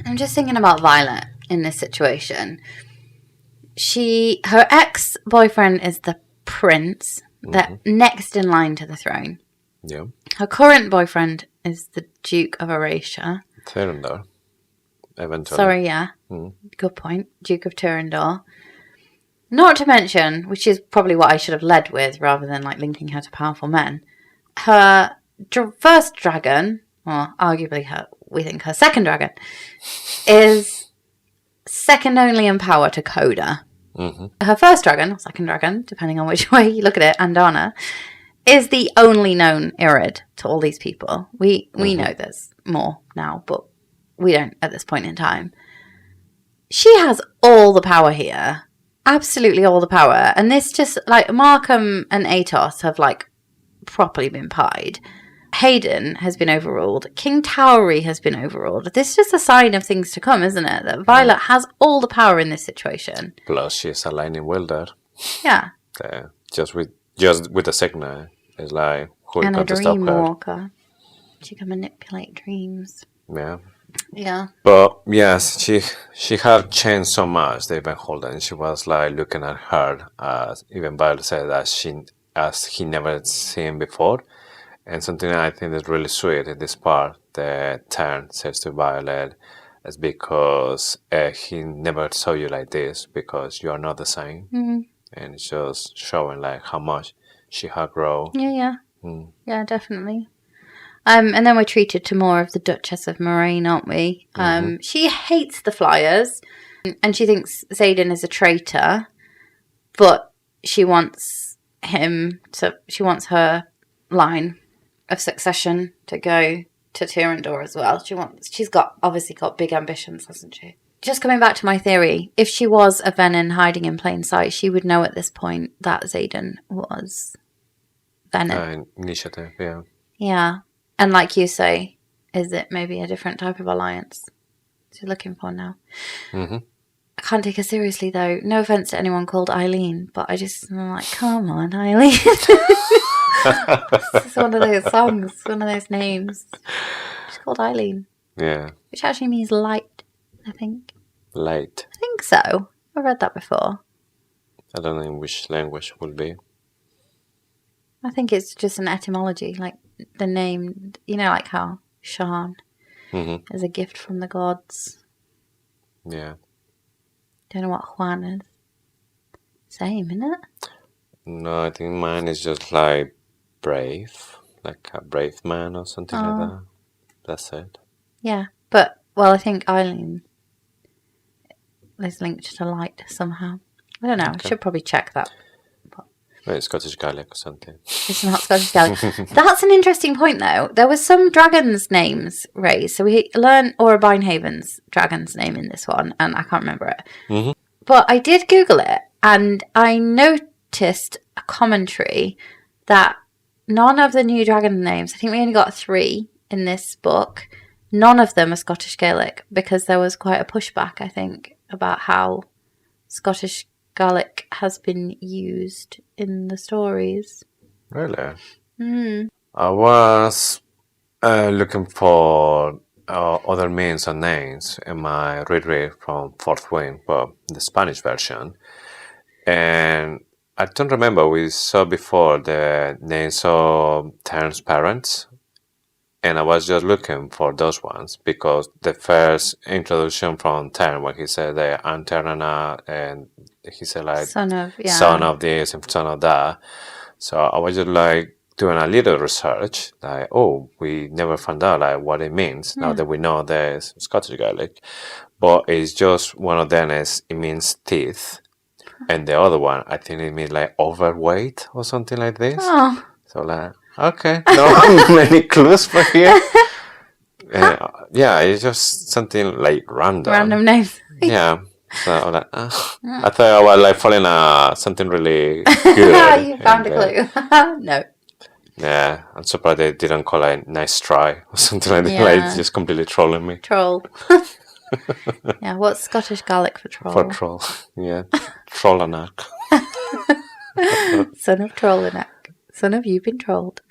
I'm just thinking about Violet in this situation. Her ex-boyfriend is the prince, that next in line to the throne. Yeah. Her current boyfriend is the Duke of Erasure. Tyrandor. Eventually. Sorry, yeah. Good point. Duke of Tyrandor. Not to mention, which is probably what I should have led with rather than like linking her to powerful men, her first dragon, or arguably we think her second dragon, is second only in power to Coda. Her first dragon, or second dragon, depending on which way you look at it, Andana, is the only known Irid to all these people. We know there's more now, but we don't at this point in time. She has all the power here. Absolutely all the power. And this just, like, Markham and Atos have, like, properly been pied. Xaden has been overruled. King Tauri has been overruled. This is just a sign of things to come, isn't it? That Violet has all the power in this situation. Plus, she's aligning well there. Yeah. Just with the signal, it's like who And a got to stop dream her? walker. She can manipulate dreams. Yeah. Yeah. But yes, she had changed so much. They've been holding. She was like looking at her as even Violet said as he never seen before. And something I think is really sweet in this part, the Tern says to Violet, is because he never saw you like this because you are not the same. And it's just showing like how much she had grown. Yeah. Yeah, definitely. And then we're treated to more of the Duchess of Moraine, aren't we? She hates the Flyers, and she thinks Xaden is a traitor, but she wants her line of succession to go to Tyrandor as well. She's obviously got big ambitions, hasn't she? Just coming back to my theory, if she was a Venin hiding in plain sight, she would know at this point that Xaden was Venin. Initiative, yeah. Yeah. And like you say, is it maybe a different type of alliance you're looking for now? I can't take her seriously, though. No offense to anyone called Eileen, but I'm like, come on, Eileen. It's one of those songs, one of those names. She's called Eileen. Yeah. Which actually means light, I think. Light. I think so. I've read that before. I don't know in which language it would be. I think it's just an etymology, like the name, like how Shan is a gift from the gods. Yeah. Don't know what Juan is. Same, isn't it? No, I think mine is just like brave, like a brave man or something like that. That's it. Yeah, but, I think Eileen is linked to light somehow. I don't know, I should probably check that. Maybe Scottish Gaelic or something. It's not Scottish Gaelic. That's an interesting point, though. There was some dragons' names raised. So we learned Aura Binehaven's dragon's name in this one, and I can't remember it. But I did Google it, and I noticed a commentary that none of the new dragon names, I think we only got 3 in this book, none of them are Scottish Gaelic, because there was quite a pushback, I think, about how Scottish Gaelic has been used in the stories. Really? I was looking for other means and names in my reread from Fourth Wing, the Spanish version. And I don't remember, we saw before the names of Tern's parents. And I was just looking for those ones because the first introduction from Tern, when he said I'm Ternana, and he said like son of this and son of that. So I was just like doing a little research, like, we never found out like what it means now that we know there's Scottish Gaelic. But it's just one of them it means teeth. And the other one, I think it means like overweight or something like this. Oh. So like, okay, no many clues for here. Yeah, it's just something like random. Random names. Yeah, So I'm like, I thought I was like following something really good. You found a then, clue. No. Yeah, I'm surprised they didn't call it nice try or something like that. Yeah. Like, it's just completely trolling me. Troll. Yeah, what's Scottish Gaelic for troll? For troll. Yeah, trollanak. Son of Trollanek. Son of you've been trolled.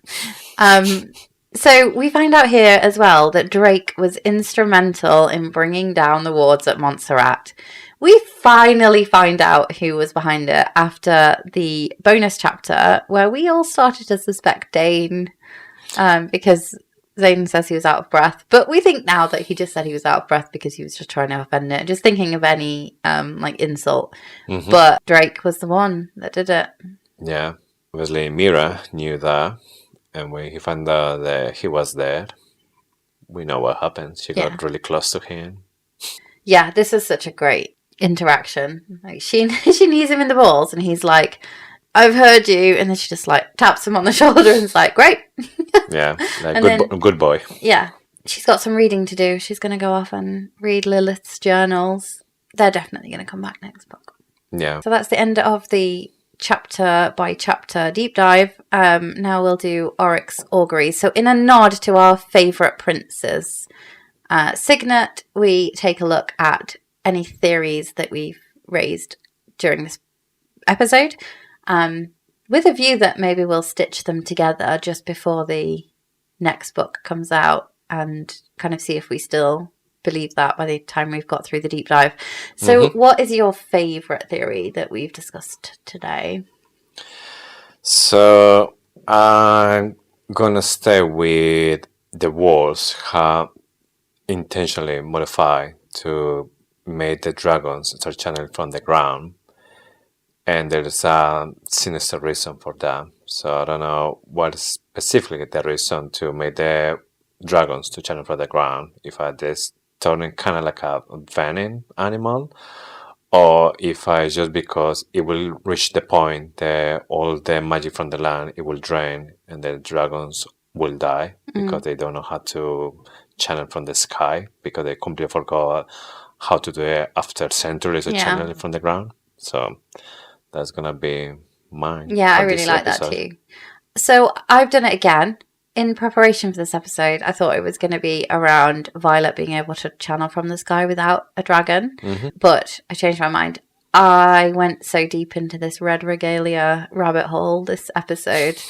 So we find out here as well that Drake was instrumental in bringing down the wards at Montserrat. We finally find out who was behind it after the bonus chapter where we all started to suspect Dain because Xaden says he was out of breath. But we think now that he just said he was out of breath because he was just trying to offend it, just thinking of any insult. Mm-hmm. But Drake was the one that did it. Yeah, obviously Mira knew that, and when he found out that he was there, we know what happened. She got really close to him. Yeah, this is such a great interaction. Like she knees him in the balls, and he's like, "I've heard you," and then she just like taps him on the shoulder and is like, "Great." Yeah, like good boy. Yeah, she's got some reading to do. She's going to go off and read Lilith's journals. They're definitely going to come back next book. Yeah. So that's the end of the chapter by chapter deep dive. Now we'll do Oryx Augury. So in a nod to our favourite princes, Signet, we take a look at any theories that we've raised during this episode, with a view that maybe we'll stitch them together just before the next book comes out and kind of see if we still believe that by the time we've got through the deep dive. So what is your favourite theory that we've discussed today? So I'm gonna stay with the walls have intentionally modified to make the dragons start channeling from the ground, and there's a sinister reason for that. So I don't know what is specifically the reason to make the dragons to channel from the ground. If I just turning kind of like a venin animal, or if I just because it will reach the point that all the magic from the land it will drain and the dragons will die because they don't know how to channel from the sky because they completely forgot how to do it after centuries of channeling from the ground. So that's gonna be mine. Yeah, I really like that too. So I've done it again. In preparation for this episode, I thought it was going to be around Violet being able to channel from the sky without a dragon, but I changed my mind. I went so deep into this red regalia rabbit hole this episode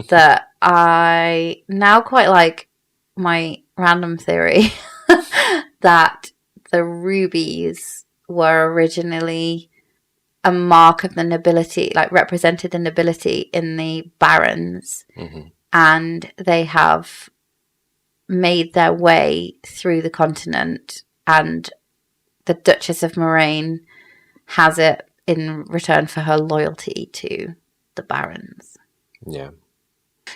that I now quite like my random theory that the rubies were originally a mark of the nobility, like represented the nobility in the barons. And they have made their way through the continent, and the Duchess of Moraine has it in return for her loyalty to the barons. Yeah.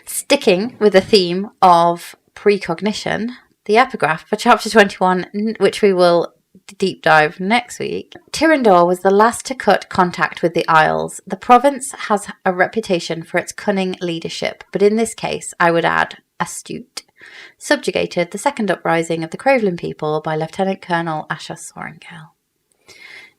Sticking with the theme of precognition, the epigraph for chapter 21, which we will deep dive next week. Tyrrendor was the last to cut contact with the Isles. The province has a reputation for its cunning leadership, but in this case, I would add, astute. Subjugated the second uprising of the Crovelin people by Lieutenant Colonel Asher Sorrengail.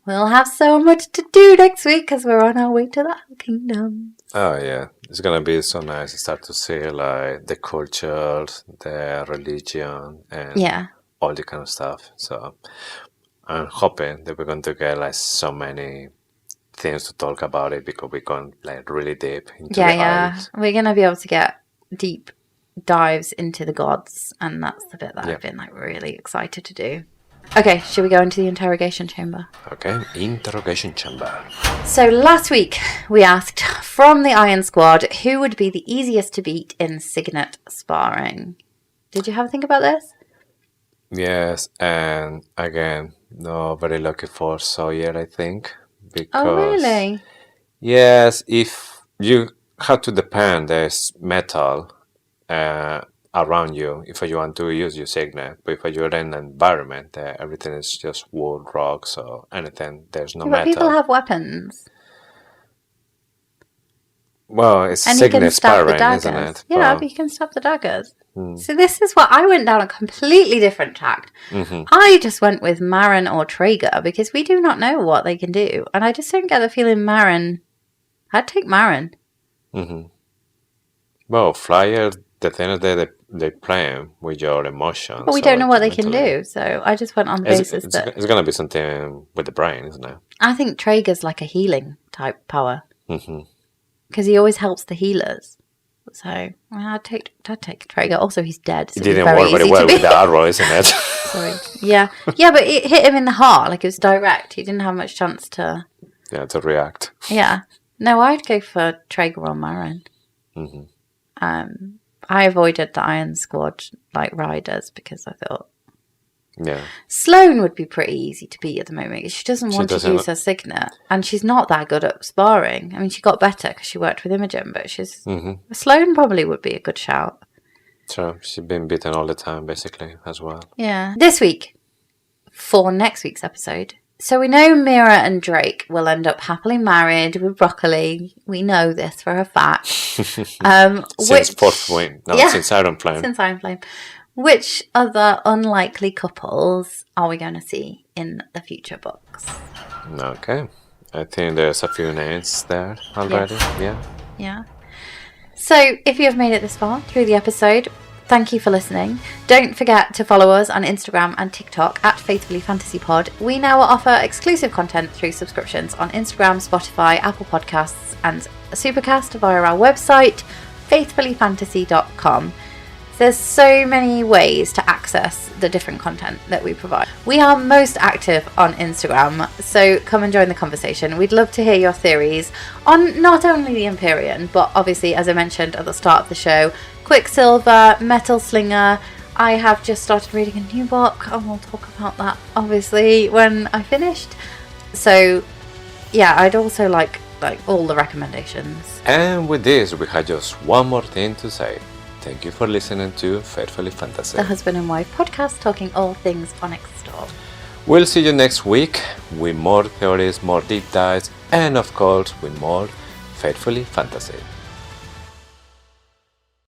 We'll have so much to do next week because we're on our way to the Hell Kingdom. Oh yeah, it's gonna be so nice to start to see like the culture, the religion, and all the kind of stuff. So I'm hoping that we're going to get like so many things to talk about it because we're going like really deep into the Isles. We're gonna be able to get deep dives into the gods, and that's the bit that I've been like really excited to do. Okay, should we go into the interrogation chamber? Okay, interrogation chamber. So last week we asked from the Iron Squad who would be the easiest to beat in Signet sparring. Did you have a think about this? Yes, and again, no, very lucky for Sawyer, I think. Because, oh, really? Yes, if you have to depend, there's metal around you if you want to use your Signet. But if you're in an environment, everything is just wood, rocks, or anything, there's no metal. But people have weapons. Well, it's And he can Cygnus stab the Spyrain, isn't daggers. it? Yeah, but he can stab the daggers. So this is what I went down a completely different track. I just went with Marin or Traeger because we do not know what they can do. And I just don't get the feeling Marin... I'd take Marin. Well, Flyer, the thing is that they play with your emotions. But we don't know what they can do. So I just went on the basis that... It's going to be something with the brain, isn't it? I think Traeger's like a healing type power. Because he always helps the healers. So I'd take Traeger. Also, he's dead. So It didn't work very well with the arrow, isn't it? Sorry. Yeah, but it hit him in the heart. Like, it was direct. He didn't have much chance to... Yeah, to react. Yeah. No, I'd go for Traeger or Marin. I avoided the Iron Squad, like, riders because I thought... Yeah. Sloane would be pretty easy to beat at the moment. She doesn't want to use her signet, and she's not that good at sparring. I mean, she got better because she worked with Imogen, but she's Sloane probably would be a good shout. So she's been beaten all the time, basically, as well. Yeah. This week, for next week's episode, so we know Mira and Drake will end up happily married with Broccoli. We know this for a fact. Since Fourth Wing. No, since Iron Flame. Since Iron Flame. Which other unlikely couples are we going to see in the future books? Okay. I think there's a few names there already. Yeah. So, if you have made it this far through the episode, thank you for listening. Don't forget to follow us on Instagram and TikTok at FaithfullyFantasyPod. We now offer exclusive content through subscriptions on Instagram, Spotify, Apple Podcasts, and Supercast via our website, faithfullyfantasy.com. There's so many ways to access the different content that we provide. We are most active on Instagram, so come and join the conversation. We'd love to hear your theories on not only the Empyrean, but obviously, as I mentioned at the start of the show, Quicksilver, Metal Slinger. I have just started reading a new book, and we'll talk about that, obviously, when I finished. So, yeah, I'd also like all the recommendations. And with this, we have just one more thing to say. Thank you for listening to Faithfully Fantasy, the husband and wife podcast talking all things Onyx Storm. We'll see you next week with more theories, more deep dives, and of course with more Faithfully Fantasy.